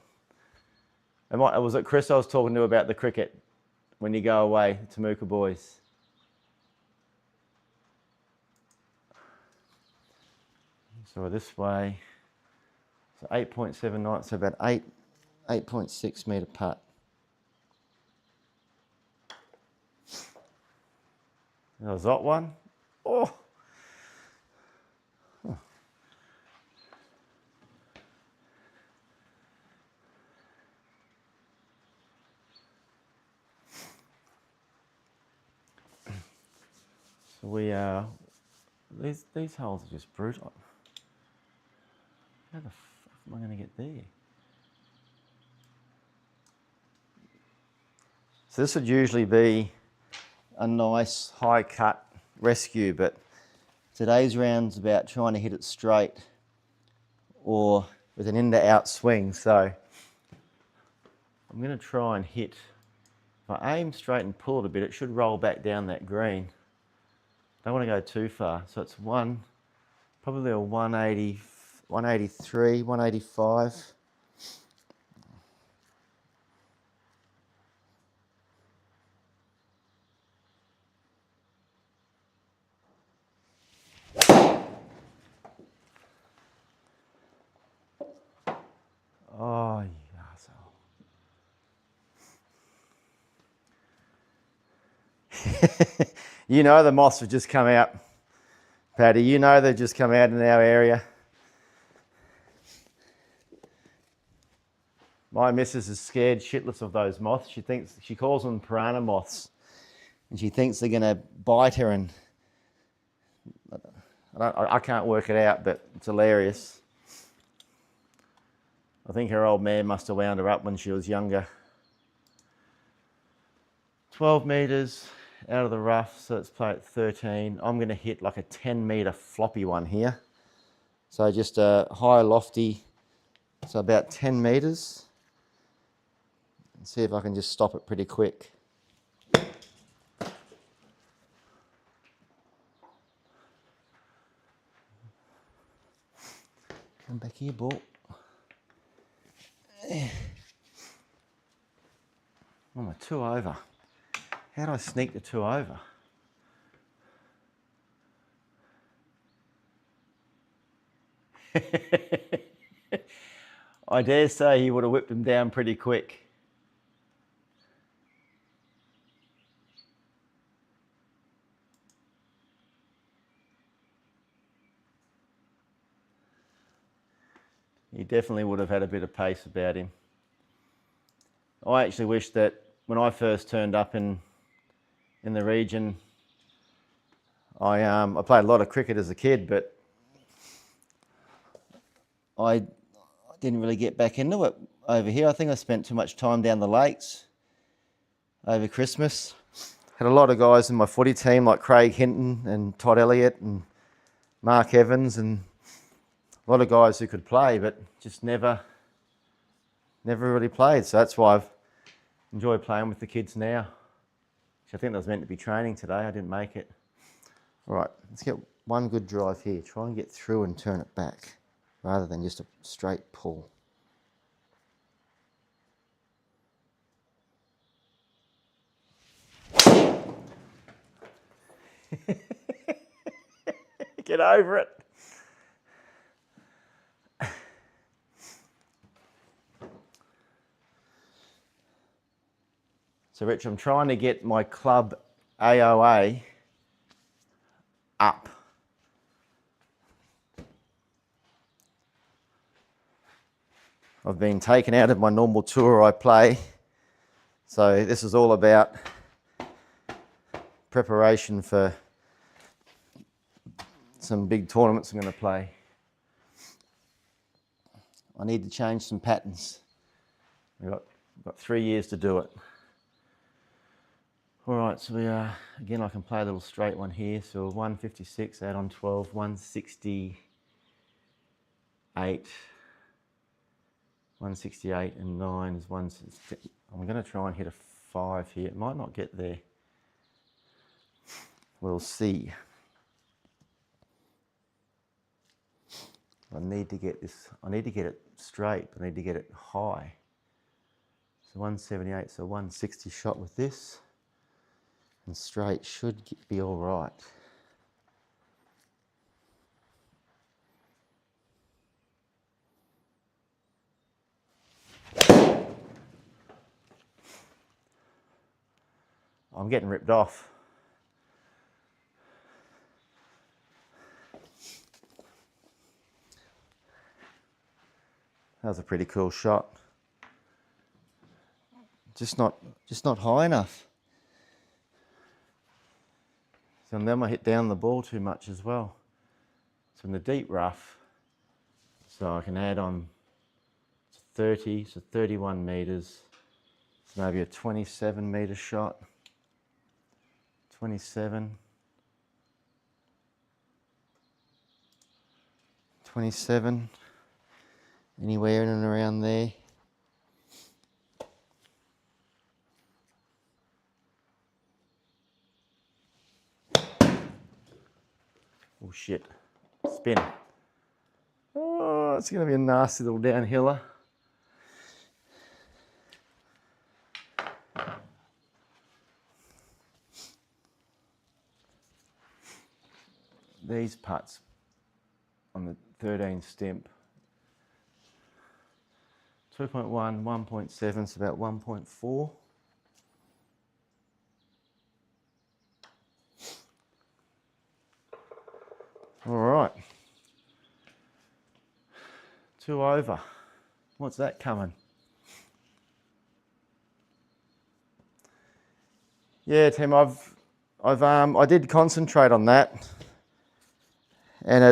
Was it Chris I was talking to about the cricket when you go away, Temuka boys? So this way, so 8.79, so about 8.6 metre putt. That was that one. Oh. Huh. So we are, these holes are just brutal. How the fuck am I going to get there? So this would usually be a nice high cut rescue, but today's round's about trying to hit it straight or with an in to out swing. So I'm going to try and hit, if I aim straight and pull it a bit, it should roll back down that green. Don't want to go too far. So it's probably a 180, 183, 185. Oh, you arsehole. You know the moths have just come out, Paddy. You know they've just come out in our area. My missus is scared shitless of those moths. She calls them piranha moths. And she thinks they're going to bite her, and I can't work it out, but it's hilarious. I think her old man must have wound her up when she was younger. 12 metres out of the rough, so let's play at 13. I'm going to hit like a 10 metre floppy one here. So just a high lofty, so about 10 metres. And see if I can just stop it pretty quick. Come back here, ball. Oh, my 2 over. How do I sneak the 2 over? I dare say he would have whipped him down pretty quick. He definitely would have had a bit of pace about him. I actually wish that when I first turned up in the region, I played a lot of cricket as a kid, but I didn't really get back into it over here. I think I spent too much time down the lakes over Christmas. Had a lot of guys in my footy team like Craig Hinton and Todd Elliott and Mark Evans, and a lot of guys who could play, but just never really played. So that's why I've enjoyed playing with the kids now. I think that was meant to be training today. I didn't make it. All right, let's get one good drive here. Try and get through and turn it back rather than just a straight pull. Get over it. So Rich, I'm trying to get my club AOA up. I've been taken out of my normal tour I play. So this is all about preparation for some big tournaments I'm going to play. I need to change some patterns. I've got 3 years to do it. All right, so again, I can play a little straight one here. So 156, add on 12, 168, 168 and 9 is 160. I'm going to try and hit a 5 here. It might not get there. We'll see. I need to get this, I need to get it straight. I need to get it high. So 178, so 160 shot with this. And straight should be all right. I'm getting ripped off. That was a pretty cool shot. Just not high enough. So then I hit down the ball too much as well. So in the deep rough, so I can add on 30, so 31 meters. So maybe a 27 meter shot. 27. 27. Anywhere in and around there. Oh shit, spin. Oh, it's going to be a nasty little downhiller. These putts on the 13 stimp. 2.1, 1.7, it's about 1.4. All right, 2 over. What's that coming? Yeah, Tim, I did concentrate on that, and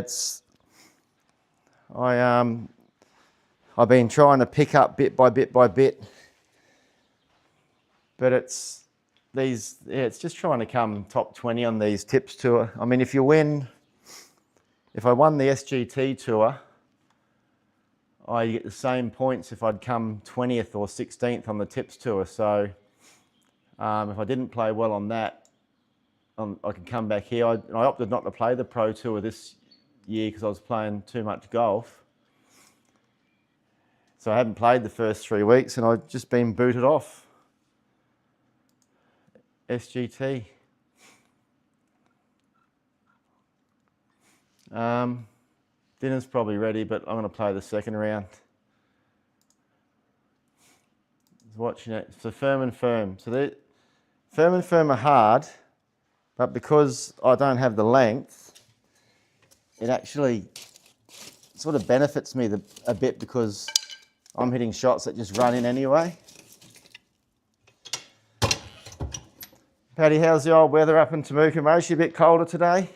I've been trying to pick up bit by bit by bit, but it's just trying to come top 20 on these tips tour. I mean, if I won the SGT tour, I get the same points if I'd come 20th or 16th on the tips tour. So if I didn't play well on that, I could come back here. I opted not to play the Pro Tour this year because I was playing too much golf. So I hadn't played the first 3 weeks and I'd just been booted off. SGT. Dinner's probably ready, but I'm going to play the second round. Watching it. So firm and firm. So firm and firm are hard, but because I don't have the length, it actually sort of benefits me a bit because I'm hitting shots that just run in anyway. Paddy, how's the old weather up in Temuka, mate? A bit colder today?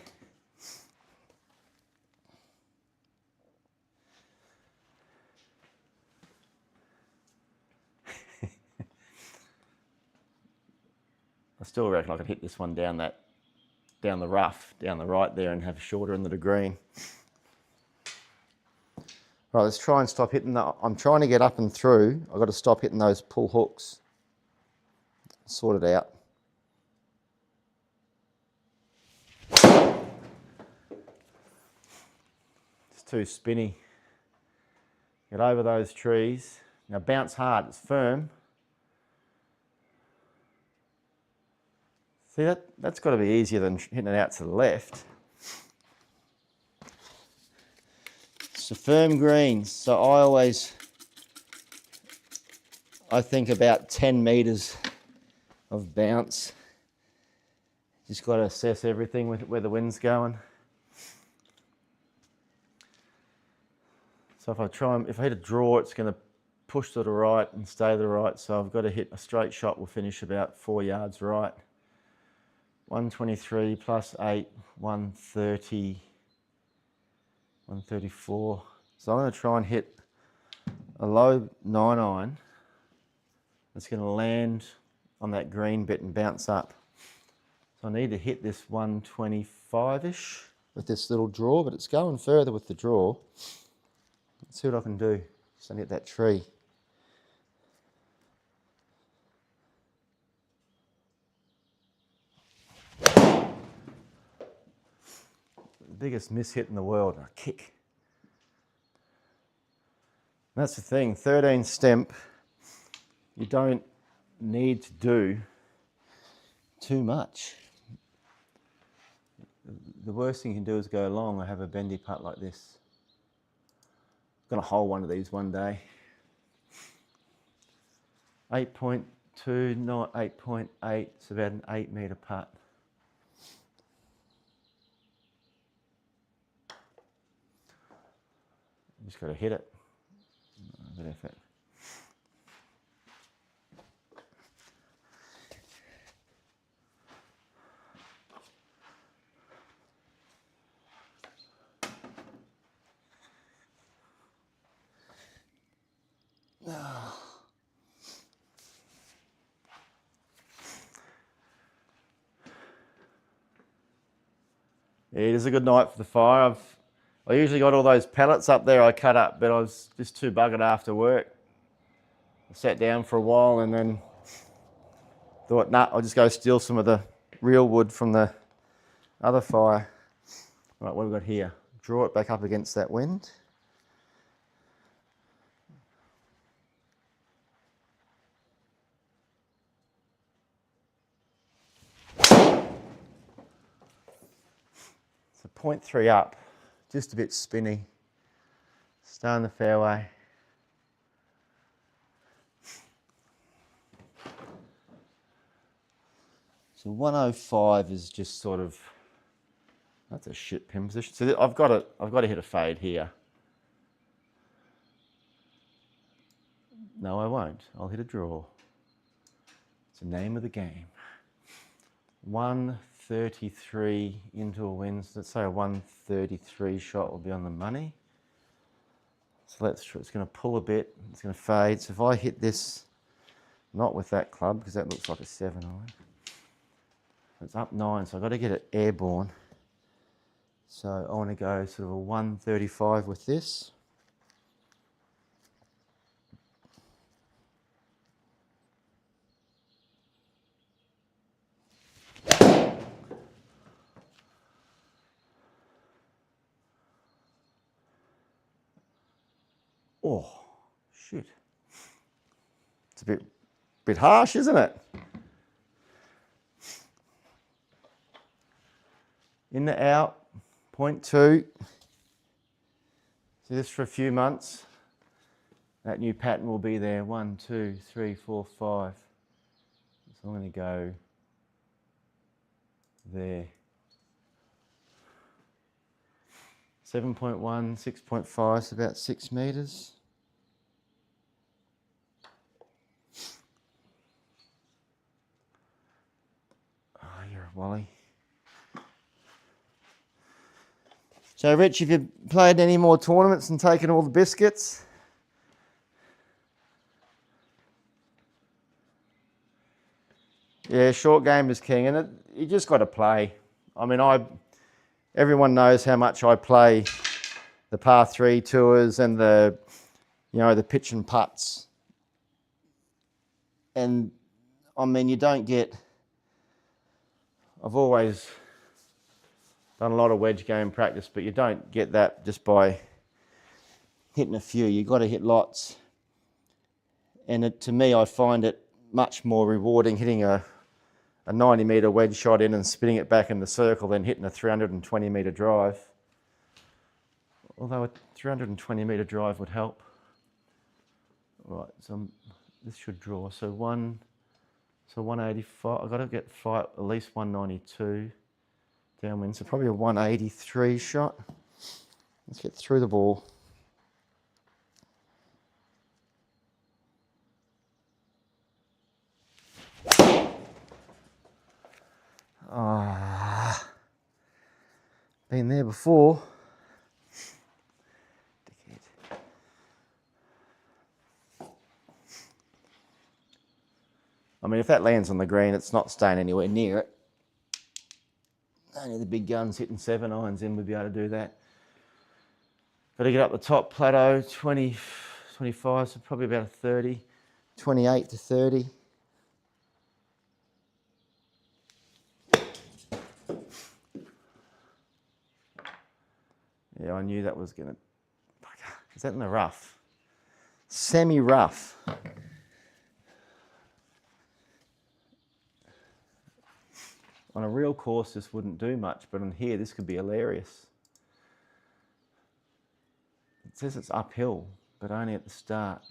I still reckon I could hit this one down the rough, down the right there, and have shorter into the green. Right, let's try and stop hitting I'm trying to get up and through. I've got to stop hitting those pull hooks. Sort it out. too spinny. Get over those trees. Now bounce hard, it's firm. See, that's got to be easier than hitting it out to the left. So firm greens. So I think about 10 meters of bounce. Just got to assess everything with where the wind's going. So if I hit a draw, it's going to push to the right and stay to the right. So I've got to hit a straight shot, will finish about 4 yards right. 123 plus 8, 130, 134. So I'm going to try and hit a low 9-iron. It's going to land on that green bit and bounce up. So I need to hit this 125-ish with this little draw, but it's going further with the draw. Let's see what I can do. Just to hit that tree. Biggest miss hit in the world, a kick. And that's the thing, 13 stemp, you don't need to do too much. The worst thing you can do is go long or have a bendy putt like this. I'm gonna hole one of these one day. 8.2, not 8.8, it's about an 8 meter putt. Just got to hit it. A bit of effort. Yeah, it is a good night for the fire. I usually got all those pellets up there I cut up, but I was just too buggered after work. I sat down for a while and then thought, nah, I'll just go steal some of the real wood from the other fire. Right, what have we got here? Draw it back up against that wind. It's a 0.3 up. Just a bit spinny. Stay in the fairway. So 105 is just sort of, that's a shit pin position. So I've got to hit a fade here. No, I won't. I'll hit a draw. It's the name of the game. 133 into a wind. Let's say a 133 shot will be on the money. So let's try. It's going to pull a bit. It's going to fade. So if I hit this, not with that club because that looks like a 7-iron. It's up 9, so I've got to get it airborne. So I want to go sort of a 135 with this. Oh, shit. It's a bit harsh, isn't it? In the out, 0.2. So this for a few months. That new pattern will be there. 1, 2, 3, 4, 5. So I'm going to go there. 7.1, 6.5, so about 6 meters. Oh, you're a wally. So Rich, have you played any more tournaments and taken all the biscuits? Yeah, short game is king, and you just got to play. I mean, everyone knows how much I play the par 3 tours and the pitch and putts. And I mean, you don't get. I've always done a lot of wedge game practice, but you don't get that just by hitting a few. You've got to hit lots. And to me, I find it much more rewarding hitting a 90 metre wedge shot in and spinning it back in the circle than hitting a 320 metre drive. Although a 320 metre drive would help. Right, so this should draw. So 185. I've got to get at least 192 downwind. So probably a 183 shot. Let's get through the ball. Ah, been there before. Dickhead. I mean, if that lands on the green, it's not staying anywhere near it. Only the big guns hitting 7 irons in would be able to do that. Got to get up the top plateau, 20, 25, so probably about a 30, 28 to 30. Yeah, I knew that was going to... Is that in the rough? Semi-rough. On a real course, this wouldn't do much, but on here, this could be hilarious. It says it's uphill, but only at the start.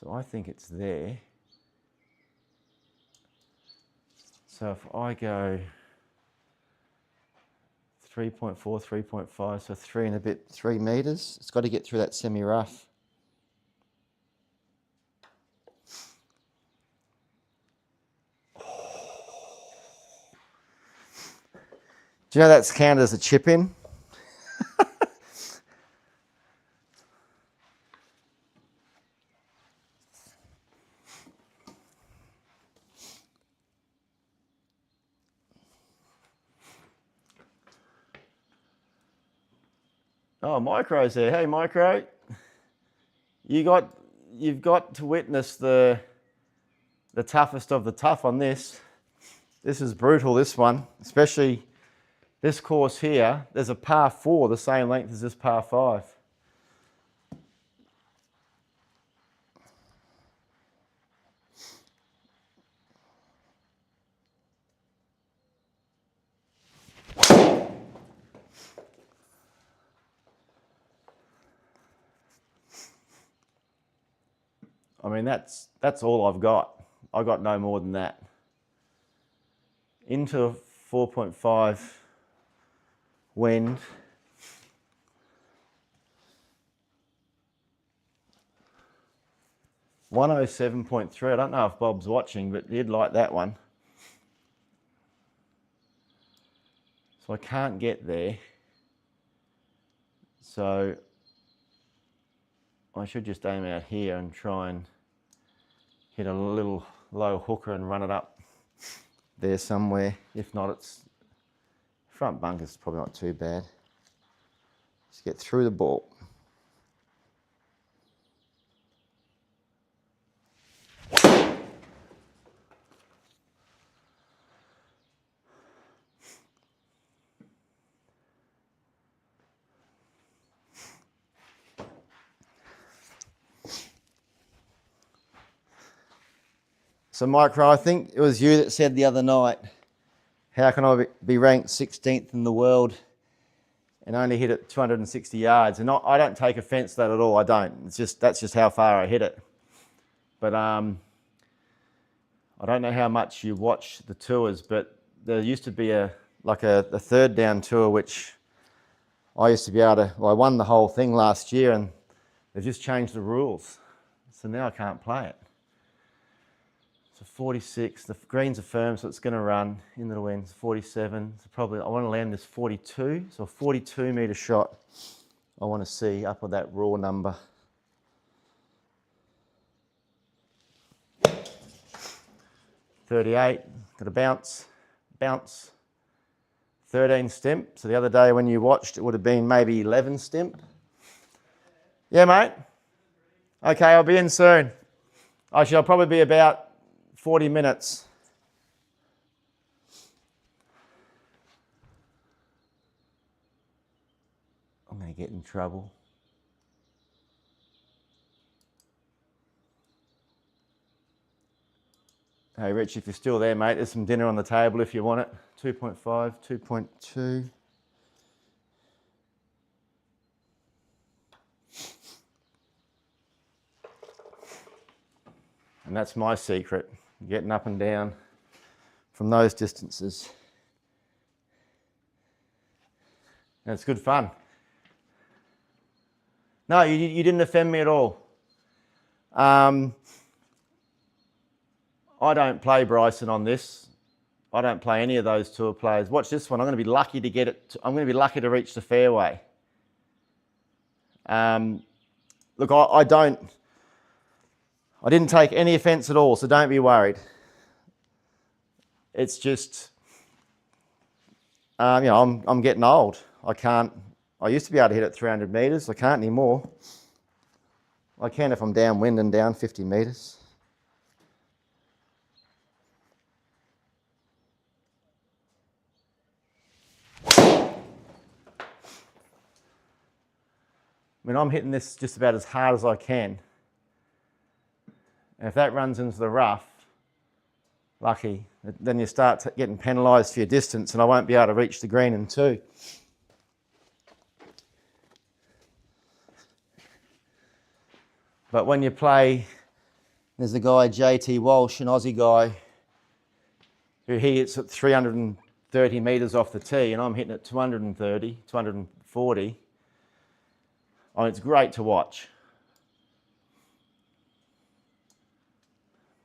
So I think it's there. So if I go 3.4, 3.5, so 3 and a bit, 3 metres. It's got to get through that semi-rough. Do you know that's counted as a chip in? Oh, Micro's there. Hey, Micro. You've got to witness the toughest of the tough on this. This is brutal, this one. Especially this course here. There's a par 4 the same length as this par 5. I mean, that's all I've got. I got no more than that. Into 4.5 wind. .107.3. I don't know if Bob's watching, but he'd like that one. So I can't get there. So I should just aim out here and try and hit a little low hooker and run it up there somewhere. If not, it's front bunker's probably not too bad. Just get through the ball. So Micro, I think it was you that said the other night, how can I be ranked 16th in the world and only hit it 260 yards? And I don't take offence to that at all, I don't. That's just how far I hit it. But I don't know how much you watch the tours, but there used to be a third down tour, which I used to be able to, well, I won the whole thing last year and they've just changed the rules. So now I can't play it. So 46, the greens are firm, so it's going to run into the wind. 47, so probably I want to land this 42, so a 42 metre shot I want to see up with that raw number. .38, got a bounce, 13 stimp. So the other day when you watched, it would have been maybe 11 stimp. Yeah, mate? Okay, I'll be in soon. Actually, I'll probably be about 40 minutes. I'm going to get in trouble. Hey Rich, if you're still there, mate, there's some dinner on the table if you want it. 2.5, 2.2. And that's my secret, getting up and down from those distances. And it's good fun. No, you didn't offend me at all. I don't play Bryson on this. I don't play any of those tour players. Watch this one. I'm going to be lucky to get it. I'm going to be lucky to reach the fairway. Look, I didn't take any offence at all, so don't be worried. It's just, you know, I'm getting old. I used to be able to hit it 300 metres. I can't anymore. I can if I'm downwind and down 50 metres. I mean, I'm hitting this just about as hard as I can. And if that runs into the rough, lucky, then you start getting penalised for your distance and I won't be able to reach the green in 2. But when you play, there's a guy, JT Walsh, an Aussie guy, who he hits at 330 metres off the tee and I'm hitting at 230, 240. Oh, it's great to watch.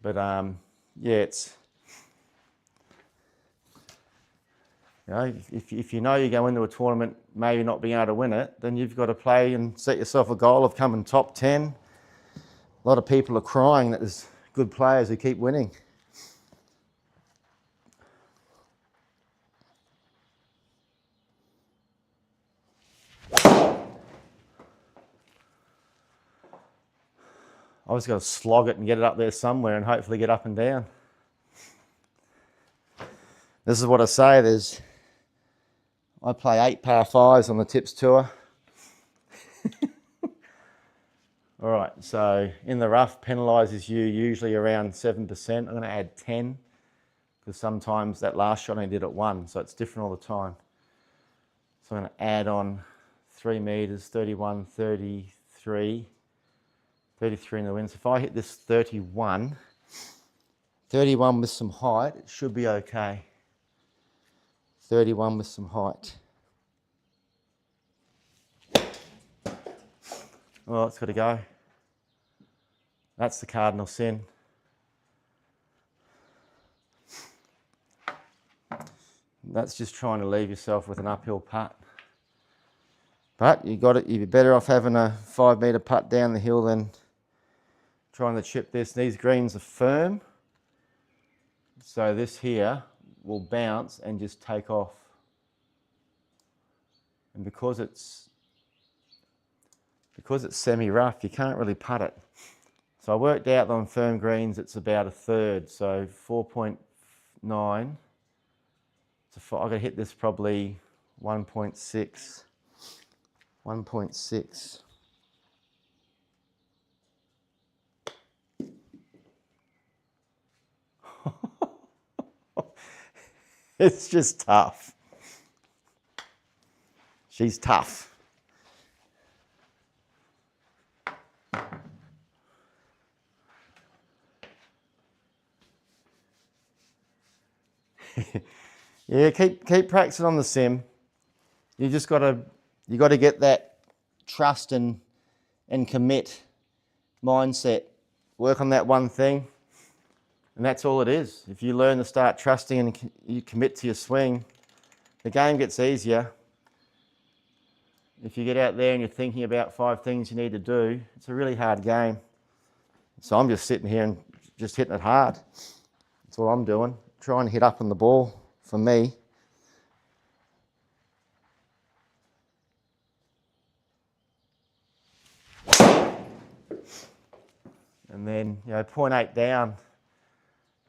But yeah, it's, you know, if you know you go into a tournament maybe not being able to win it, then you've got to play and set yourself a goal of coming top 10. A lot of people are crying that there's good players who keep winning. I just got to slog it and get it up there somewhere and hopefully get up and down. This is what I say, I play 8 par 5s on the Tips Tour. All right, so in the rough penalises you usually around 7%. I'm going to add 10 because sometimes that last shot I did at 1, so it's different all the time. So I'm going to add on 3 metres, 31, 33. 33 in the wind. So if I hit this 31 with some height, it should be okay. 31 with some height. Well, it's got to go. That's the cardinal sin. That's just trying to leave yourself with an uphill putt. But you'd be better off having a 5 metre putt down the hill than trying to chip this. These greens are firm, so this here will bounce and just take off. And because it's semi-rough, you can't really putt it. So I worked out on firm greens it's about 1/3, so 4.9. So I've got to hit this probably 1.6. 1.6. It's just tough. She's tough. Yeah, keep practicing on the sim. You just got to get that trust and commit mindset. Work on that one thing, and that's all it is. If you learn to start trusting and you commit to your swing, the game gets easier. If you get out there and you're thinking about 5 things you need to do, it's a really hard game. So I'm just sitting here and just hitting it hard. That's all I'm doing. Trying to hit up on the ball for me. And then, you know, 0.8 down.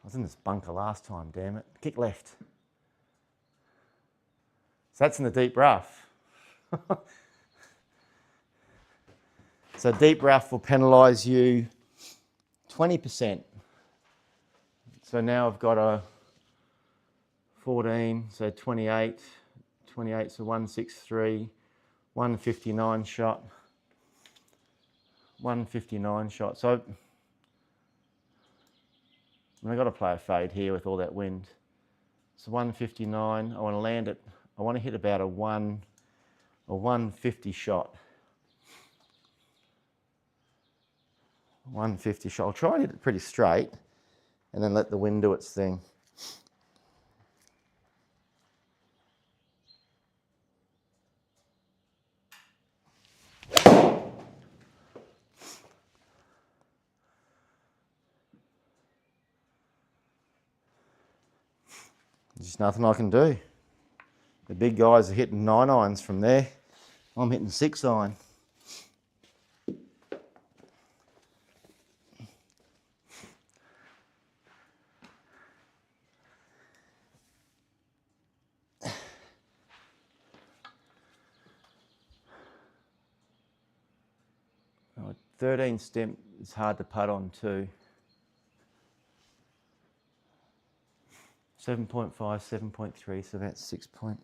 I was in this bunker last time, damn it. Kick left. So that's in the deep rough. So deep rough will penalise you 20%. So now I've got a 14, so 28, 28, so 163, 159 shot, 159 shot. So I've got to play a fade here with all that wind. So 159, I want to land it, I want to hit about a 150 shot. 150 shot. I'll try and hit it pretty straight and then let the wind do its thing. There's nothing I can do. The big guys are hitting 9 irons from there. I'm hitting 6 iron. Oh, 13 stem is hard to putt on too. 7.5, 7.3, so that's 6.8.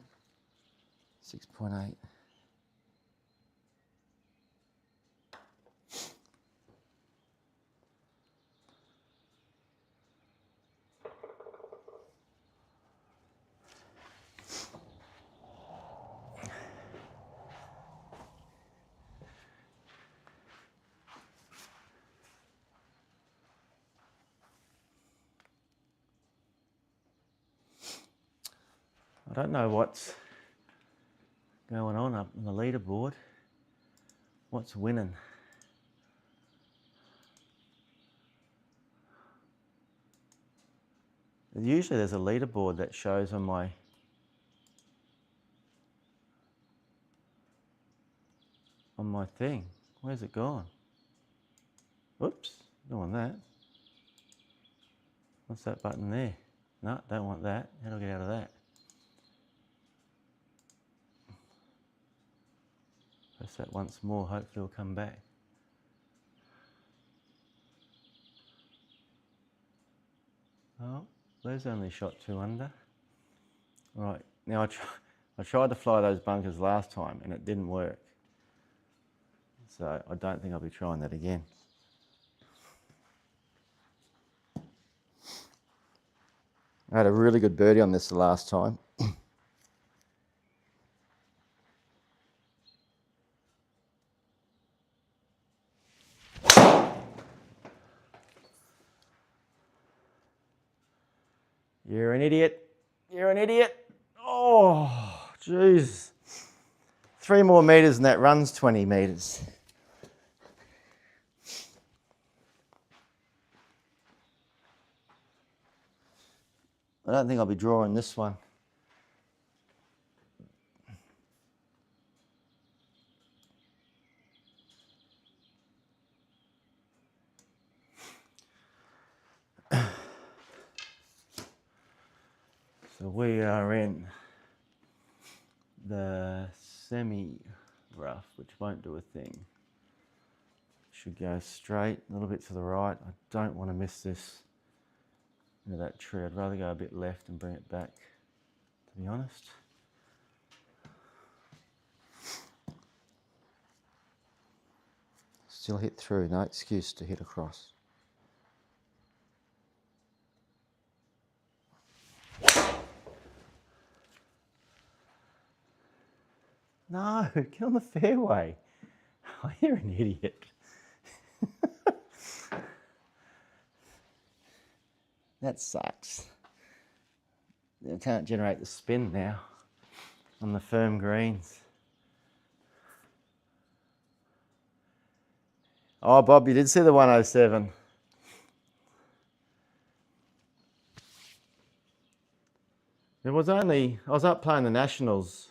I don't know what's going on up on the leaderboard. What's winning? Usually there's a leaderboard that shows on my thing. Where's it gone? Oops, don't want that. What's that button there? No, don't want that. How do I get out of that? Press that once more, hopefully it'll come back. Oh, there's only shot 2 under. Right, now I tried to fly those bunkers last time and it didn't work. So I don't think I'll be trying that again. I had a really good birdie on this the last time. You're an idiot. You're an idiot. Oh, jeez. 3 more metres and that run's 20 metres. I don't think I'll be drawing this one. So we are in the semi-rough, which won't do a thing. Should go straight, a little bit to the right. I don't want to miss this into that tree. I'd rather go a bit left and bring it back, to be honest. Still hit through, no excuse to hit across. No, get on the fairway. Oh, you're an idiot. That sucks. I can't generate the spin now on the firm greens. Oh, Bob, you did see the 107. I was up playing the Nationals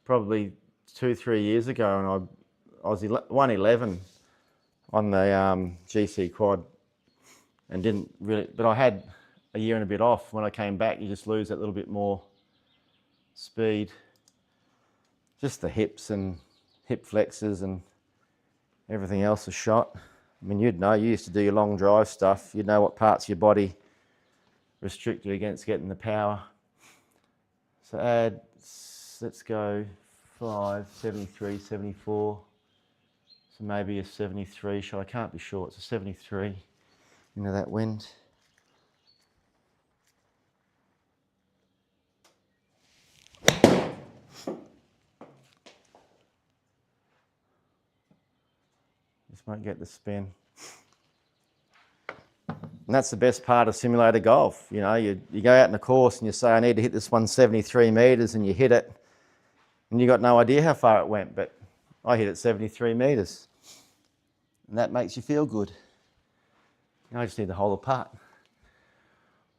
probably 2-3 years ago, and I was 111 on the GC quad, and didn't really. But I had a year and a bit off. When I came back, you just lose that little bit more speed. Just the hips and hip flexors and everything else is shot. I mean, you'd know. You used to do your long drive stuff. You'd know what parts of your body restricted against getting the power. So add, let's go 5, 73, 74. So maybe a 73 shot. I can't be sure. It's a 73 into that wind. Just won't get the spin. And that's the best part of simulator golf. You know, you go out in the course and you say, I need to hit this 173 metres, and you hit it and you got no idea how far it went, but I hit it 73 metres. And that makes you feel good. I just need to hold the putt.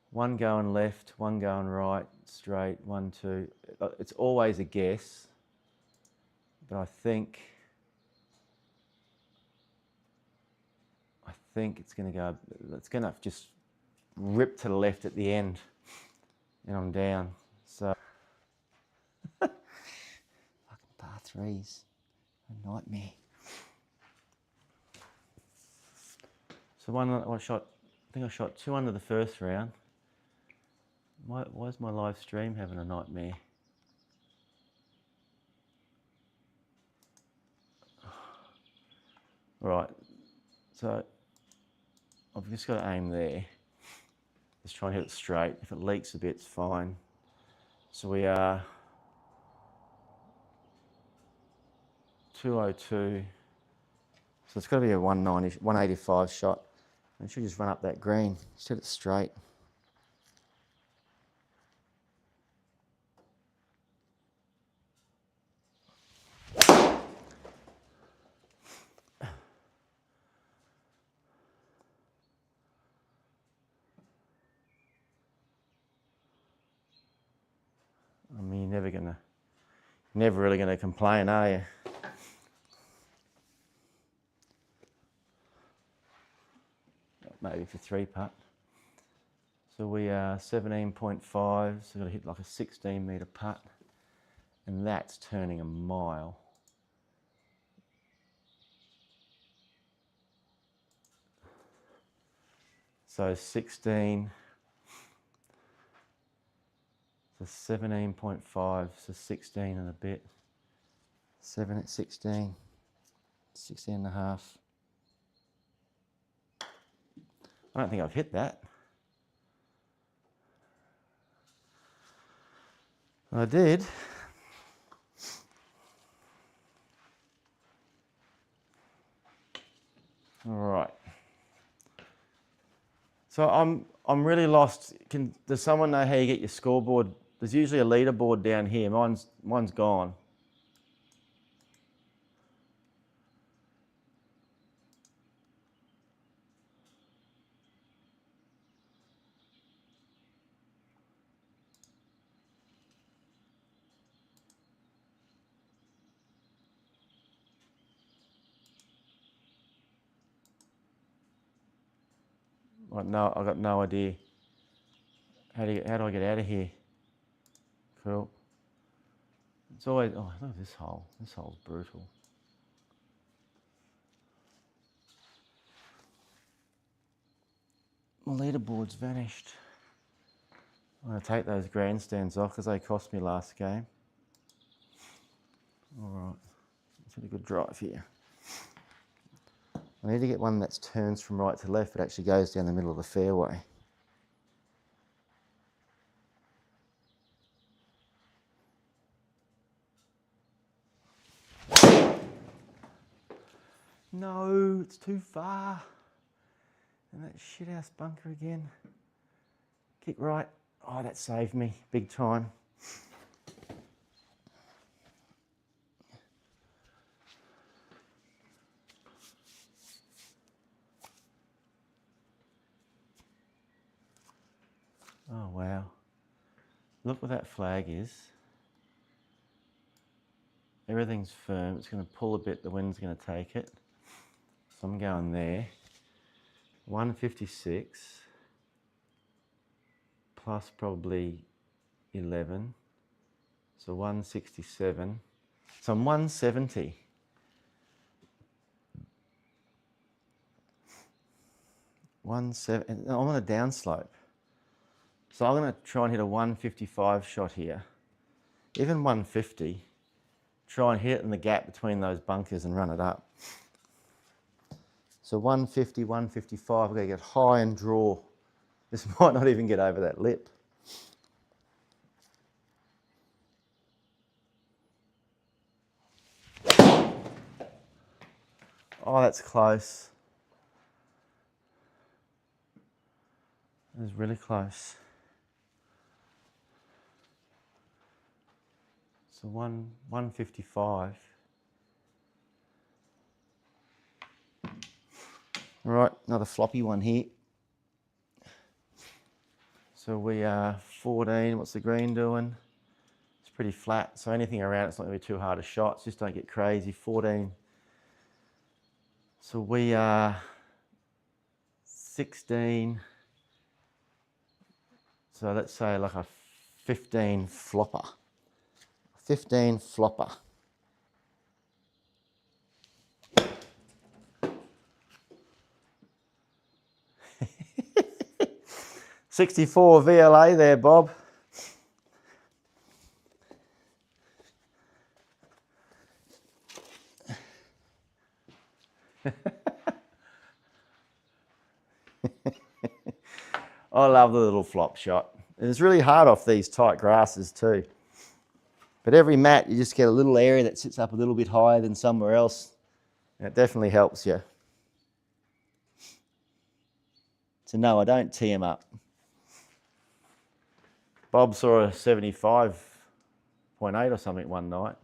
One going left, one going right, straight, 1, 2. It's always a guess, but I think it's going to just rip to the left at the end, and I'm down. So, fucking par threes, a nightmare. So I think I shot 2 under the first round. Why is my live stream having a nightmare? Right, so I've just got to aim there. Just try and hit it straight. If it leaks a bit, it's fine. So we are 202. So it's got to be a 190, 185 shot. I should just run up that green. Just hit it straight. I mean, you're never really gonna complain, are you? Maybe for 3 putt. So we are 17.5, so we've got to hit like a 16 metre putt, and that's turning a mile. So 16, so 17.5, so 16 and a bit. 7 at 16, 16 and a half. I don't think I've hit that. I did. All right. So I'm really lost. Does someone know how you get your scoreboard? There's usually a leaderboard down here. Mine's gone. No, I've got no idea. How do I get out of here? Cool. It's always, oh, look at this hole. This hole's brutal. My leaderboard's vanished. I'm going to take those grandstands off because they cost me last game. All right, let's have a good drive here. I need to get one that turns from right to left, but actually goes down the middle of the fairway. No, it's too far. And that shithouse bunker again. Kick right. Oh, that saved me big time. Oh, wow. Look what that flag is. Everything's firm. It's going to pull a bit. The wind's going to take it. So I'm going there. 156 plus probably 11. So 167. So I'm 170. I'm on a downslope. So I'm going to try and hit a 155 shot here. Even 150. Try and hit it in the gap between those bunkers and run it up. So 150, 155, we're going to get high and draw. This might not even get over that lip. Oh, that's close. That was really close. So 155. All right, another floppy one here. So we are 14. What's the green doing? It's pretty flat. So anything around it's not going to be too hard a shot. Just don't get crazy. 14. So we are 16. So let's say like a 15 flopper. 15 flopper. $64 VLA there, Bob. I love the little flop shot. And it's really hard off these tight grasses too. But every mat, you just get a little area that sits up a little bit higher than somewhere else. And it definitely helps you. So no, I don't tee them up. Bob saw a 75.8 or something one night.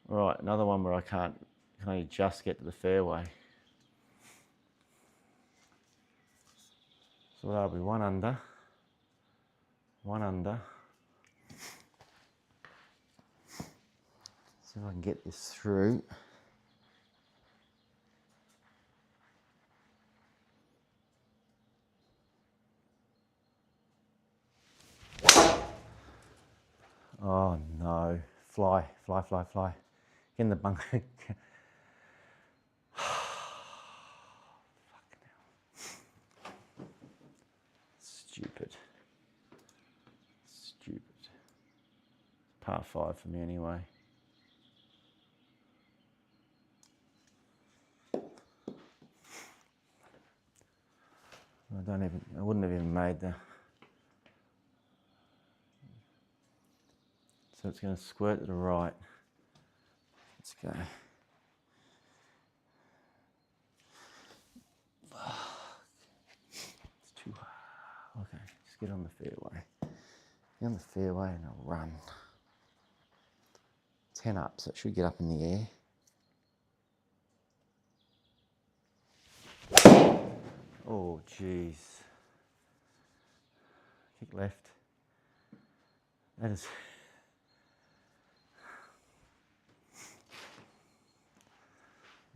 All right, another one where I can only just get to the fairway. So that'll be one under. One under. See if I can get this through. Oh no, fly, fly, fly, fly. Get in the bunker. Fucking hell. Stupid. Stupid. Par 5 for me anyway. I wouldn't have even made the. So it's going to squirt to the right. Let's go. It's too hard. Okay, just get on the fairway. Get on the fairway and I'll run. 10 up, so it should get up in the air. Oh, jeez. Kick left. That is.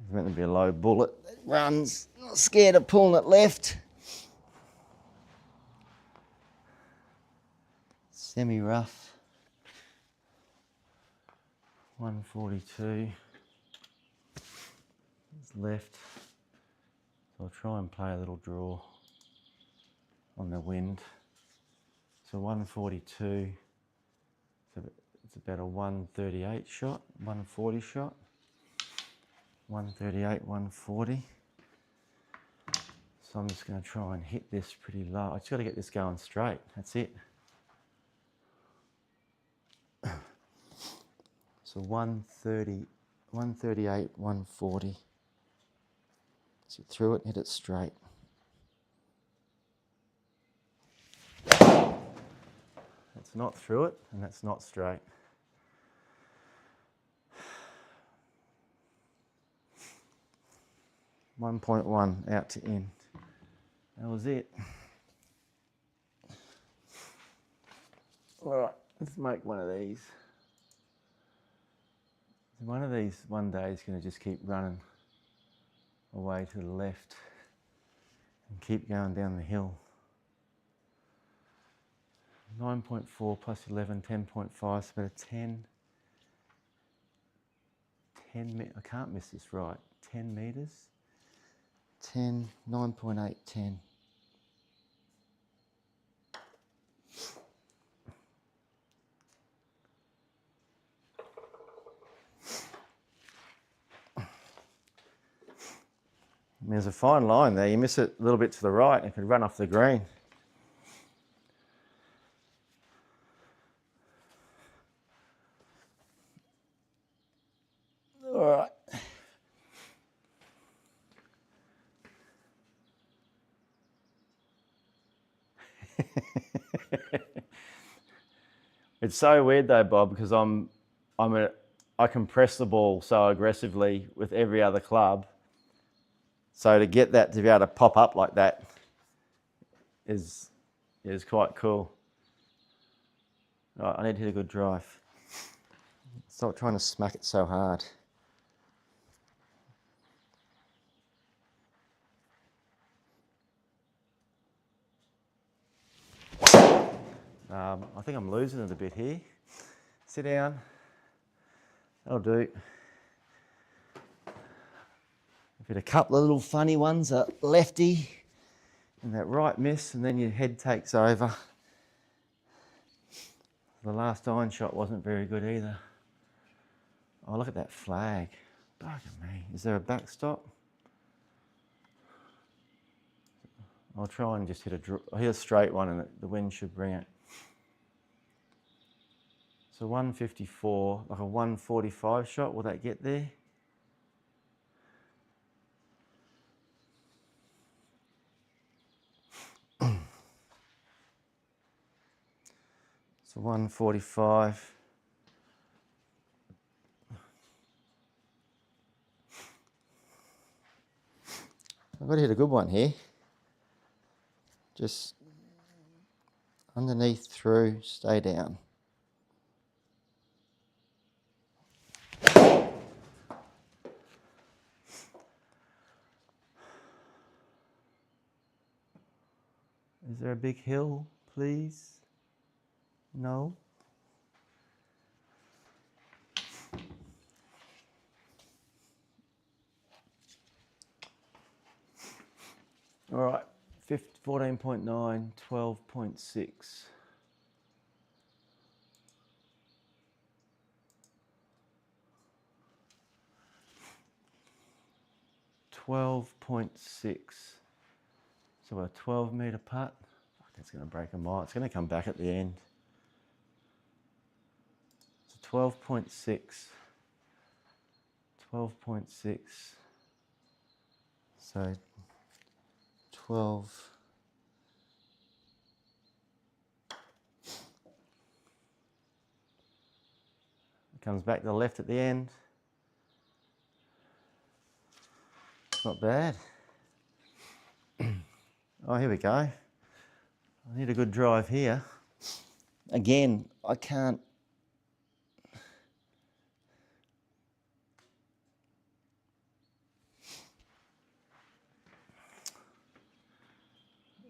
It's meant to be a low bullet. It runs. Not scared of pulling it left. Semi-rough. 142. It's left. So I'll try and play a little draw on the wind. So 142. So it's about a 138 shot, 140 shot. 138, 140. So I'm just going to try and hit this pretty low. I just got to get this going straight. That's it. So 130, 138, 140. So through it, hit it straight. That's not through it, and that's not straight. .1 out to in. That was it. All right, let's make one of these. One of these one day is going to just keep running away to the left and keep going down the hill. 9.4 plus 11, 10.5, so about a 10. I can't miss this right. 10 metres. 10, 9.8, 10. mean, there's a fine line there. You miss it a little bit to the right and it could run off the green. All right. It's so weird though, Bob, because I compress the ball so aggressively with every other club. So to get that to be able to pop up like that is quite cool. Right, I need to hit a good drive. Stop trying to smack it so hard. I think I'm losing it a bit here. Sit down. That'll do. I've hit a couple of little funny ones, a lefty and that right miss, and then your head takes over. The last iron shot wasn't very good either. Oh, look at that flag. Bugger me. Is there a backstop? I'll try and just hit a straight one and the wind should bring it. So 154, like a 145 shot, will that get there? So 145. I've got to hit a good one here. Just underneath, through, stay down. Is there a big hill, please? No? All right, 14.9, 12.6. 12.6. So a 12-metre putt. Fuck, that's going to break a mile. It's going to come back at the end. So 12.6. 12.6. So 12. It comes back to the left at the end. Not bad. Oh, here we go. I need a good drive here. Again, I can't.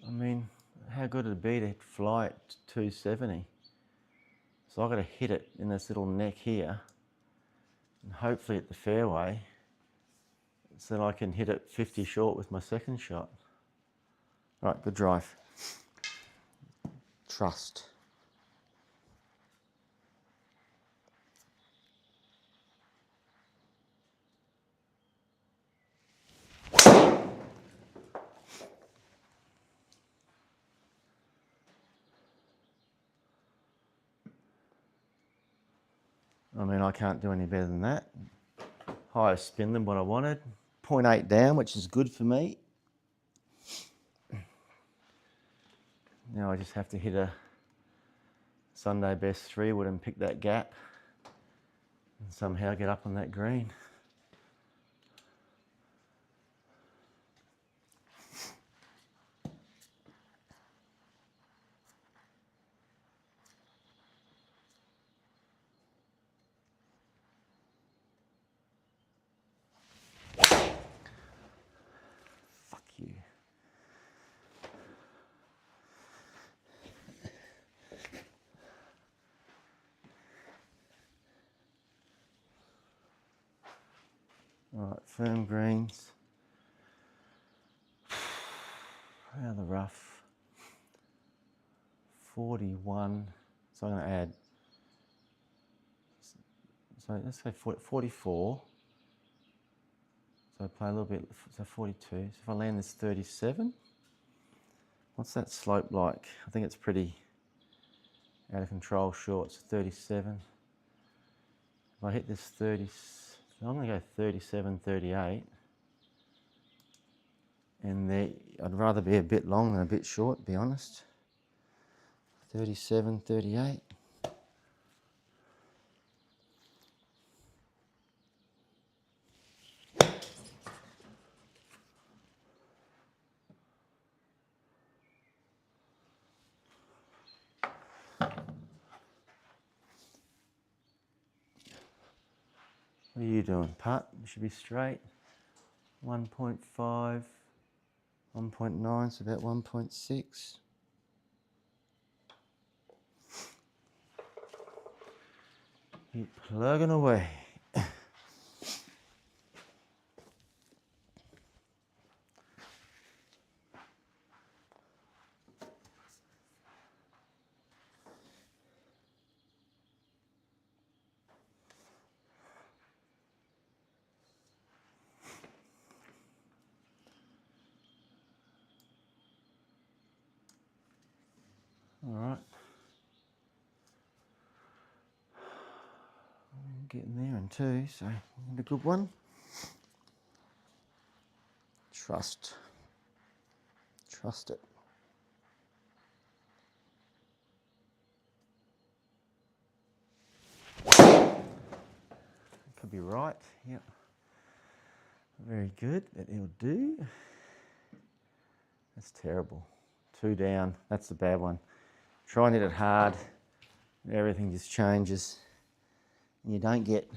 I mean, how good would it be to fly at 270? So I've got to hit it in this little neck here and hopefully at the fairway so that I can hit it 50 short with my second shot. All right, good drive. Trust. I mean, I can't do any better than that. Higher spin than what I wanted. 0.8 down, which is good for me. Now I just have to hit a Sunday best 3-wood and pick that gap and somehow get up on that green. Fuck you. All right, firm greens. How the rough. 41. So I'm going to add. So let's say 44. So I play a little bit, so 42. So if I land this 37, what's that slope like? I think it's pretty out of control short, so 37. If I hit this 30, I'm going to go 37, 38. And I'd rather be a bit long than a bit short, to be honest. 37, 38. What are you doing, putt? You should be straight. 1.5, 1.9, so about 1.6. Keep plugging away. All right. I'm getting there in two, so a good one. Trust it. Could be right, yep. Very good, that it'll do. That's terrible. 2 down, that's the bad one. Try and hit it hard, everything just changes. And you don't get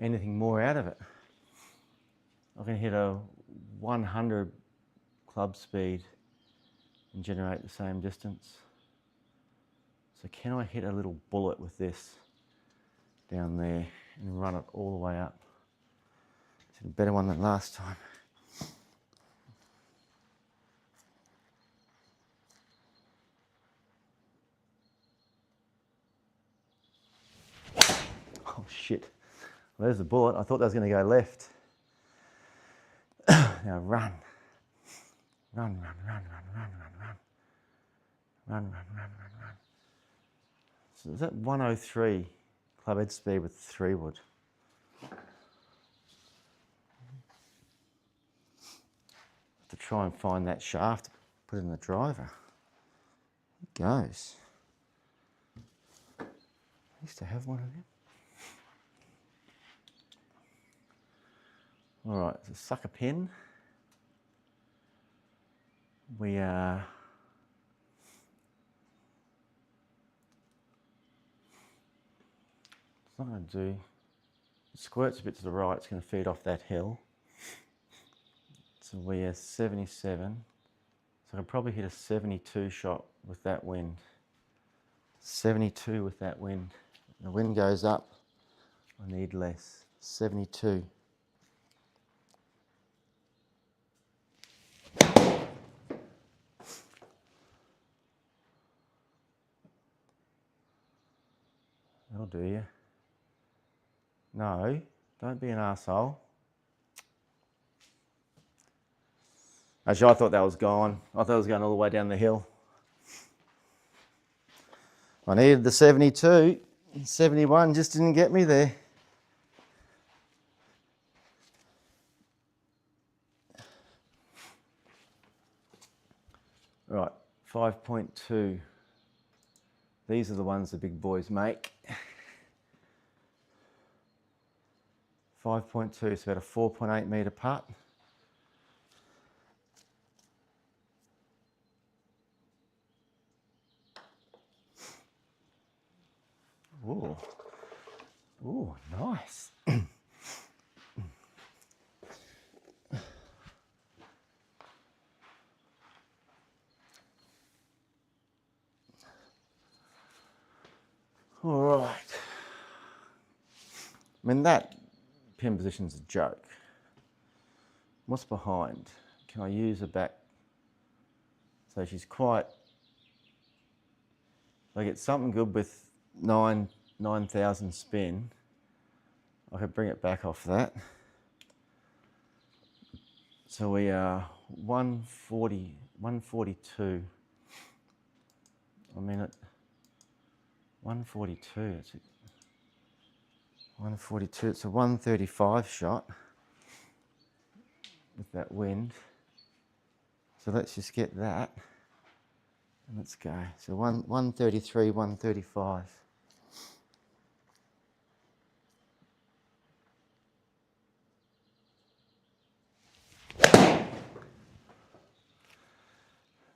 anything more out of it. I can hit a 100 club speed and generate the same distance. So can I hit a little bullet with this down there and run it all the way up? It's a better one than last time. Oh shit, well, there's the bullet. I thought that was going to go left. Now run. Run, run, run, run, run, run, run. Run, run, run, run, run. So is that 103 club head speed with 3 wood? To try and find that shaft, put it in the driver. It goes. I used to have one of them. All right, so sucker pin. We are it's not going to do. It squirts a bit to the right. It's going to feed off that hill. So we are 77. So I could probably hit a 72 shot with that wind. 72 with that wind. The wind goes up. I need less. 72. That'll do you. No, don't be an arsehole. Actually, I thought that was gone. I thought it was going all the way down the hill. I needed the 72. 71 just didn't get me there. Right, 5.2. These are the ones the big boys make. 5.2, it's about a 4.8 metre putt. Ooh, ooh, nice. All right. I mean, that pin position's a joke. What's behind? Can I use her back? So she's quite, I get something good with 9,000 spin. I could bring it back off that. So we are 140, 142 a minute. 142, it's 142, it's a 135 shot with that wind. So let's just get that and let's go. So 133, 135.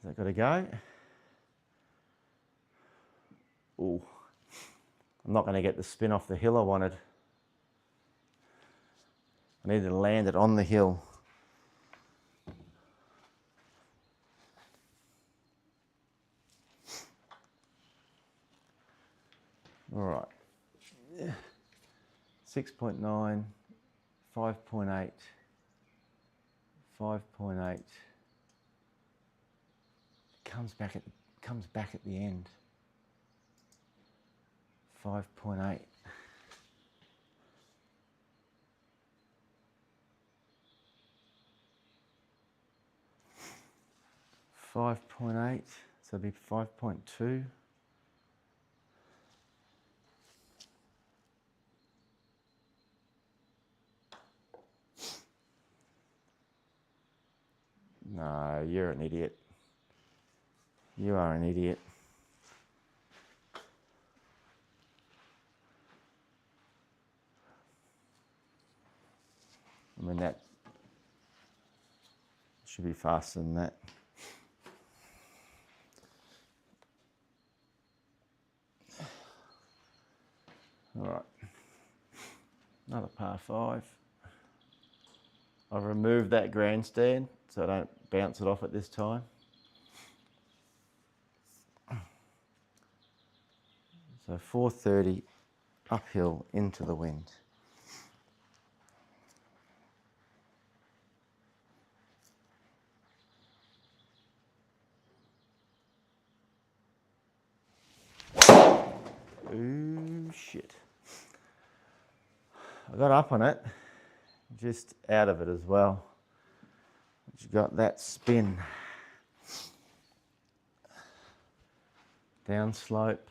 Has that got to go? Ooh, I'm not going to get the spin off the hill I wanted. I needed to land it on the hill. All right. 6.9, 5.8, 5.8. Comes back at the end. 5.8. 5.8, so it'll be 5.2. No, you're an idiot. You are an idiot. I mean, that should be faster than that. All right, another par 5. I've removed that grandstand so I don't bounce it off at this time. So 430 uphill into the wind. Ooh, shit. I got up on it, just out of it as well. You got that spin. Down slope.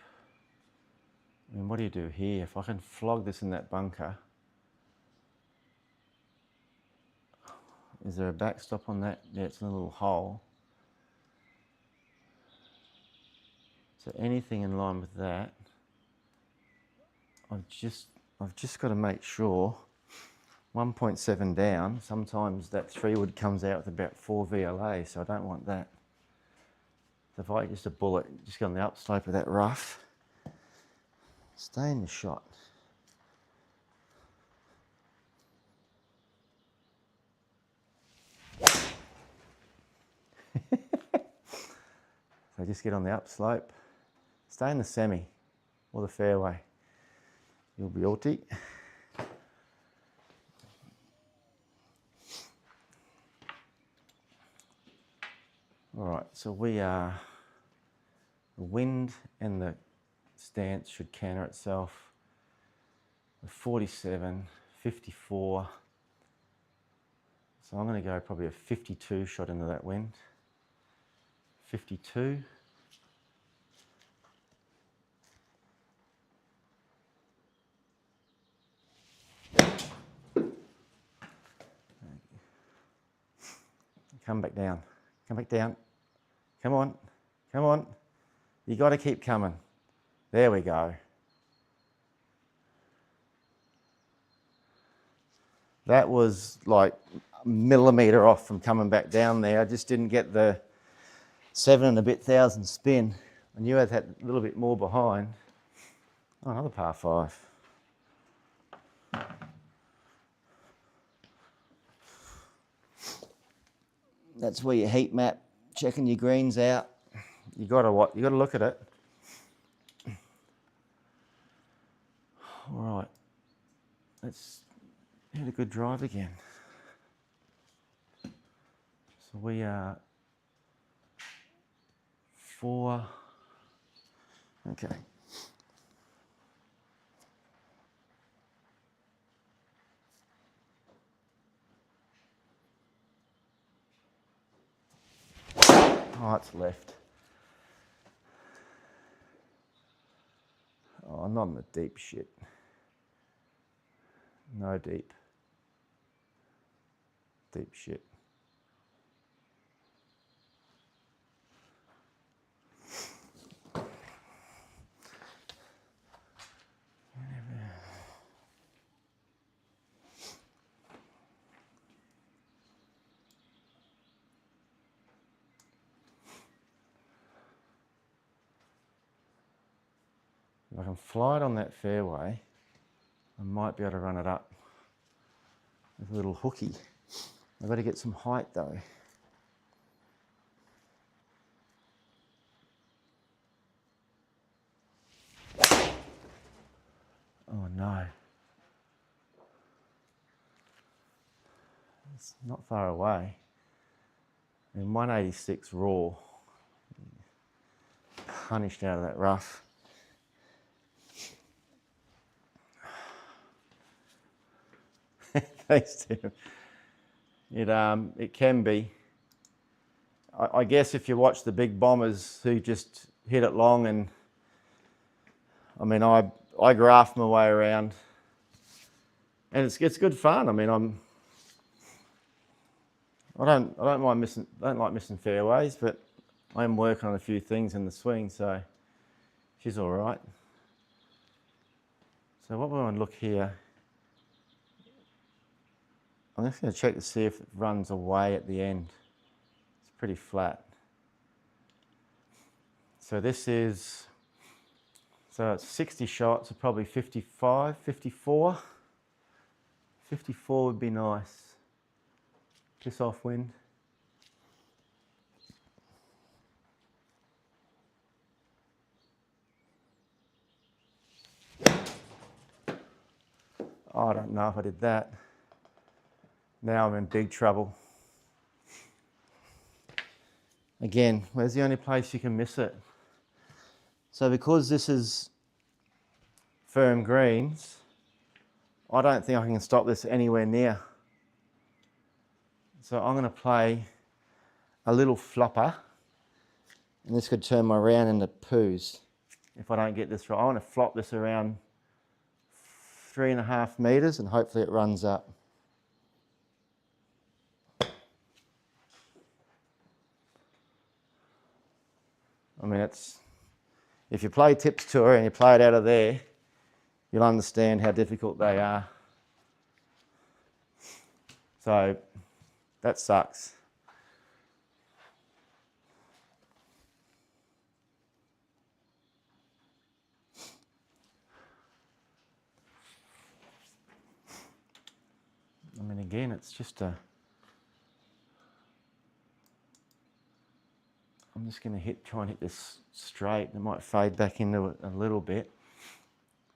I mean, what do you do here? If I can flog this in that bunker, is there a backstop on that? Yeah, it's in a little hole. So anything in line with that, I've just got to make sure 1.7 down. Sometimes that 3 wood comes out with about 4 VLA, so I don't want that. So if I just a bullet, just go on the upslope of that rough, stay in the shot. So just get on the upslope, stay in the semi or the fairway. You'll be ulti. All right, so we are, the wind and the stance should counter itself. 47, 54. So I'm going to go probably a 52 shot into that wind. 52. Come back down. Come back down. Come on. Come on. You got to keep coming. There we go. That was like a millimetre off from coming back down there. I just didn't get the 7 and a bit thousand spin. I knew I had that little bit more behind. Oh, another par 5. That's where your heat map, checking your greens out. You gotta look at it. All right, let's hit a good drive again. So we are 4. Okay. Oh, it's left. Oh, not in the deep shit. No deep. Deep shit. If I can fly it on that fairway, I might be able to run it up with a little hooky. I've got to get some height though. Oh no. It's not far away. In 186 raw. Punished out of that rough. Thanks, Tim. It can be. I guess if you watch the big bombers who just hit it long, and I mean, I graft my way around, and it's good fun. I mean, I don't like missing fairways, but I am working on a few things in the swing, so she's all right. So what we want to look here, I'm just going to check to see if it runs away at the end. It's pretty flat. So this is, so it's 60 shots, so probably 55, 54. 54 would be nice. Piss off wind. Oh, I don't know if I did that. Now I'm in big trouble. Again, where's the only place you can miss it? So because this is firm greens, I don't think I can stop this anywhere near. So I'm going to play a little flopper, and this could turn my round into poos if I don't get this right. I want to flop this around 3.5 meters and hopefully it runs up. I mean, if you play Tips Tour and you play it out of there, you'll understand how difficult they are. So that sucks. I mean, again, it's just I'm just going to try and hit this straight. It might fade back into it a little bit.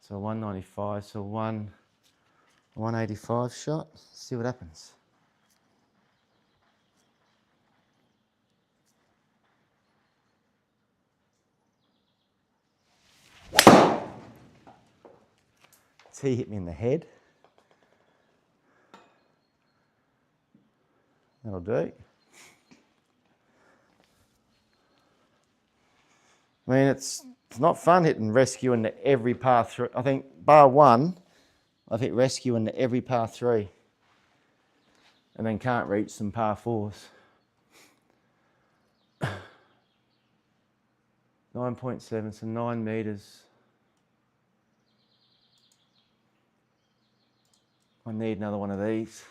So 195, so 185 shot. See what happens. Tee hit me in the head. That'll do. I mean, it's not fun hitting rescue into every par 3. I think bar 1, I've hit rescue into every par 3. And then can't reach some par 4s. 9.7, so 9 meters. I need another one of these.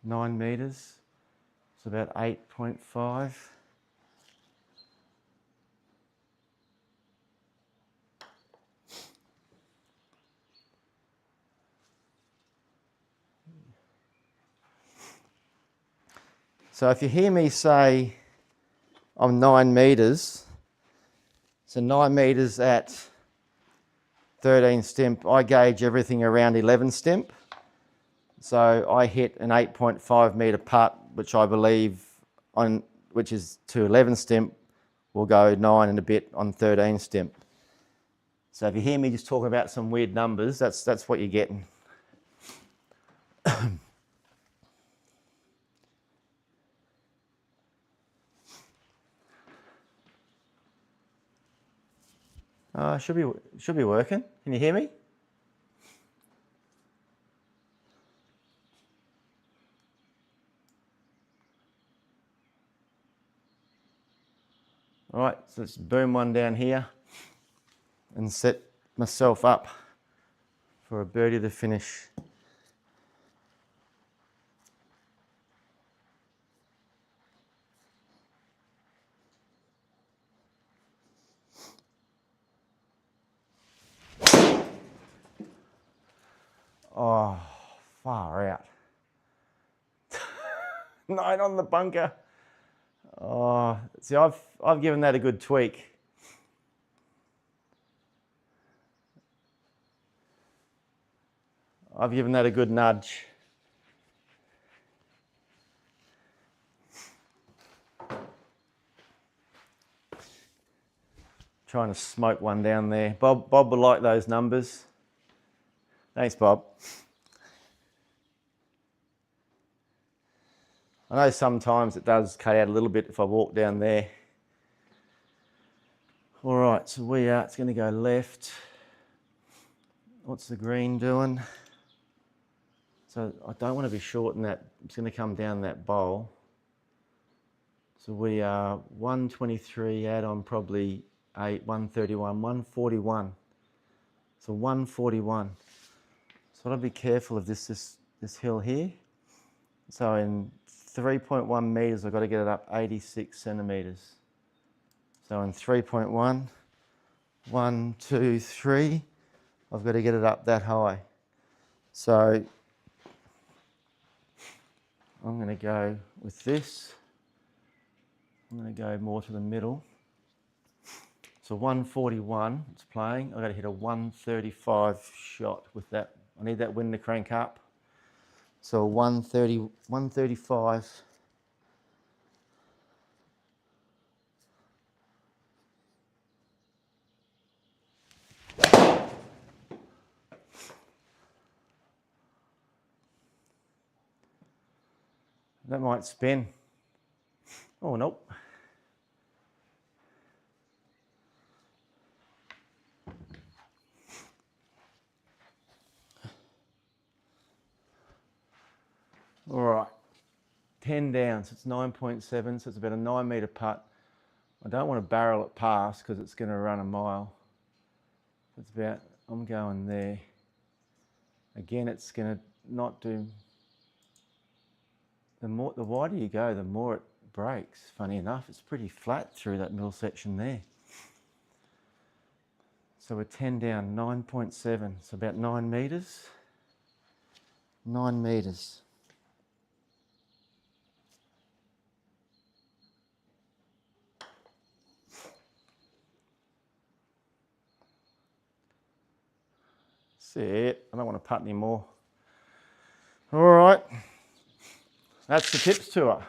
9 meters, it's about 8.5. So if you hear me say I'm 9 meters, so 9 meters at 13 stimp, I gauge everything around 11 stimp. So I hit an 8.5 meter putt, which I believe which is to 11 stimp, will go 9 and a bit on 13 stimp. So if you hear me just talking about some weird numbers, that's what you're getting. Should be working. Can you hear me? All right, so let's boom one down here and set myself up for a birdie to finish. Oh, far out. 9 on the bunker. Oh, see, I've given that a good tweak. I've given that a good nudge. Trying to smoke one down there. Bob would like those numbers. Thanks, Bob. I know sometimes it does cut out a little bit if I walk down there. All right, so it's going to go left. What's the green doing? So I don't want to be short in that. It's going to come down that bowl. So we are 123, add on probably 8, 131, 141. So 141. So I'll be careful of this hill here. So in 3.1 meters, I've got to get it up 86 centimeters. So in 3.1, 1, 2, 3, I've got to get it up that high. So I'm going to go with this. I'm going to go more to the middle. So 141, it's playing. I've got to hit a 135 shot with that. I need that wind to crank up. So 130, 135. That might spin. Oh, nope. All right, 10 down, so it's 9.7, so it's about a 9 meter putt. I don't want to barrel it past because it's going to run a mile. It's about, I'm going there. Again, it's going to not do, the wider you go, the more it breaks. Funny enough, it's pretty flat through that middle section there. So we're 10 down, 9.7, so about 9 meters. 9 meters. That's it. I don't want to putt anymore. All right. That's the tips tour.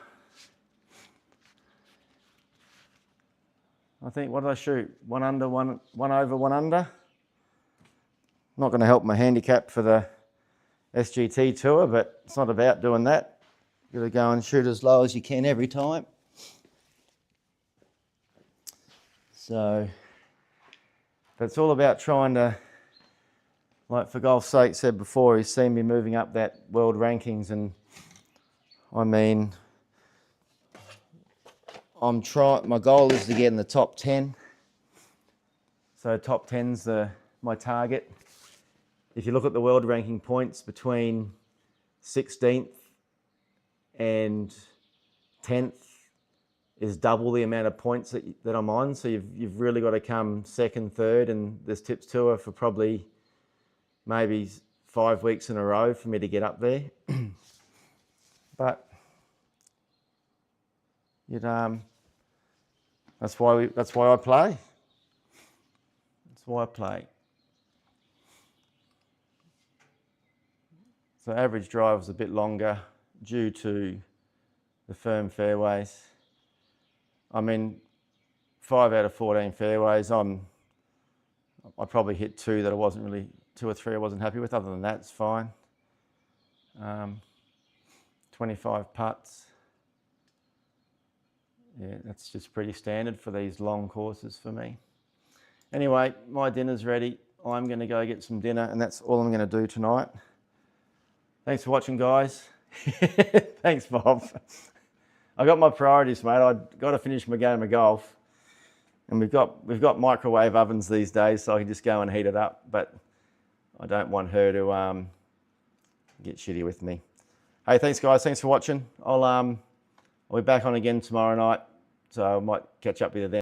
I think, what did I shoot? 1 under, 1 over, 1 under. Not going to help my handicap for the SGT tour, but it's not about doing that. You've got to go and shoot as low as you can every time. So, but it's all about trying to, like for golf's sake said before, he's seen me moving up that world rankings, and I mean, my goal is to get in the top 10. So top 10's my target. If you look at the world ranking points, between 16th and 10th is double the amount of points that I'm on. So you've really got to come second, third in this tips tour for probably maybe 5 weeks in a row for me to get up there. But that's why I play. That's why I play. So average drive was a bit longer due to the firm fairways. I mean, 5 out of 14 fairways. I probably hit 2 that I wasn't really, 2 or 3 I wasn't happy with. Other than that, it's fine. 25 putts. Yeah, that's just pretty standard for these long courses for me. Anyway, my dinner's ready. I'm going to go get some dinner, and that's all I'm going to do tonight. Thanks for watching, guys. Thanks, Bob. I got my priorities, mate. I've got to finish my game of golf. And we've got microwave ovens these days, so I can just go and heat it up. But I don't want her to get shitty with me. Hey, thanks, guys. Thanks for watching. I'll be back on again tomorrow night, so I might catch up with you then.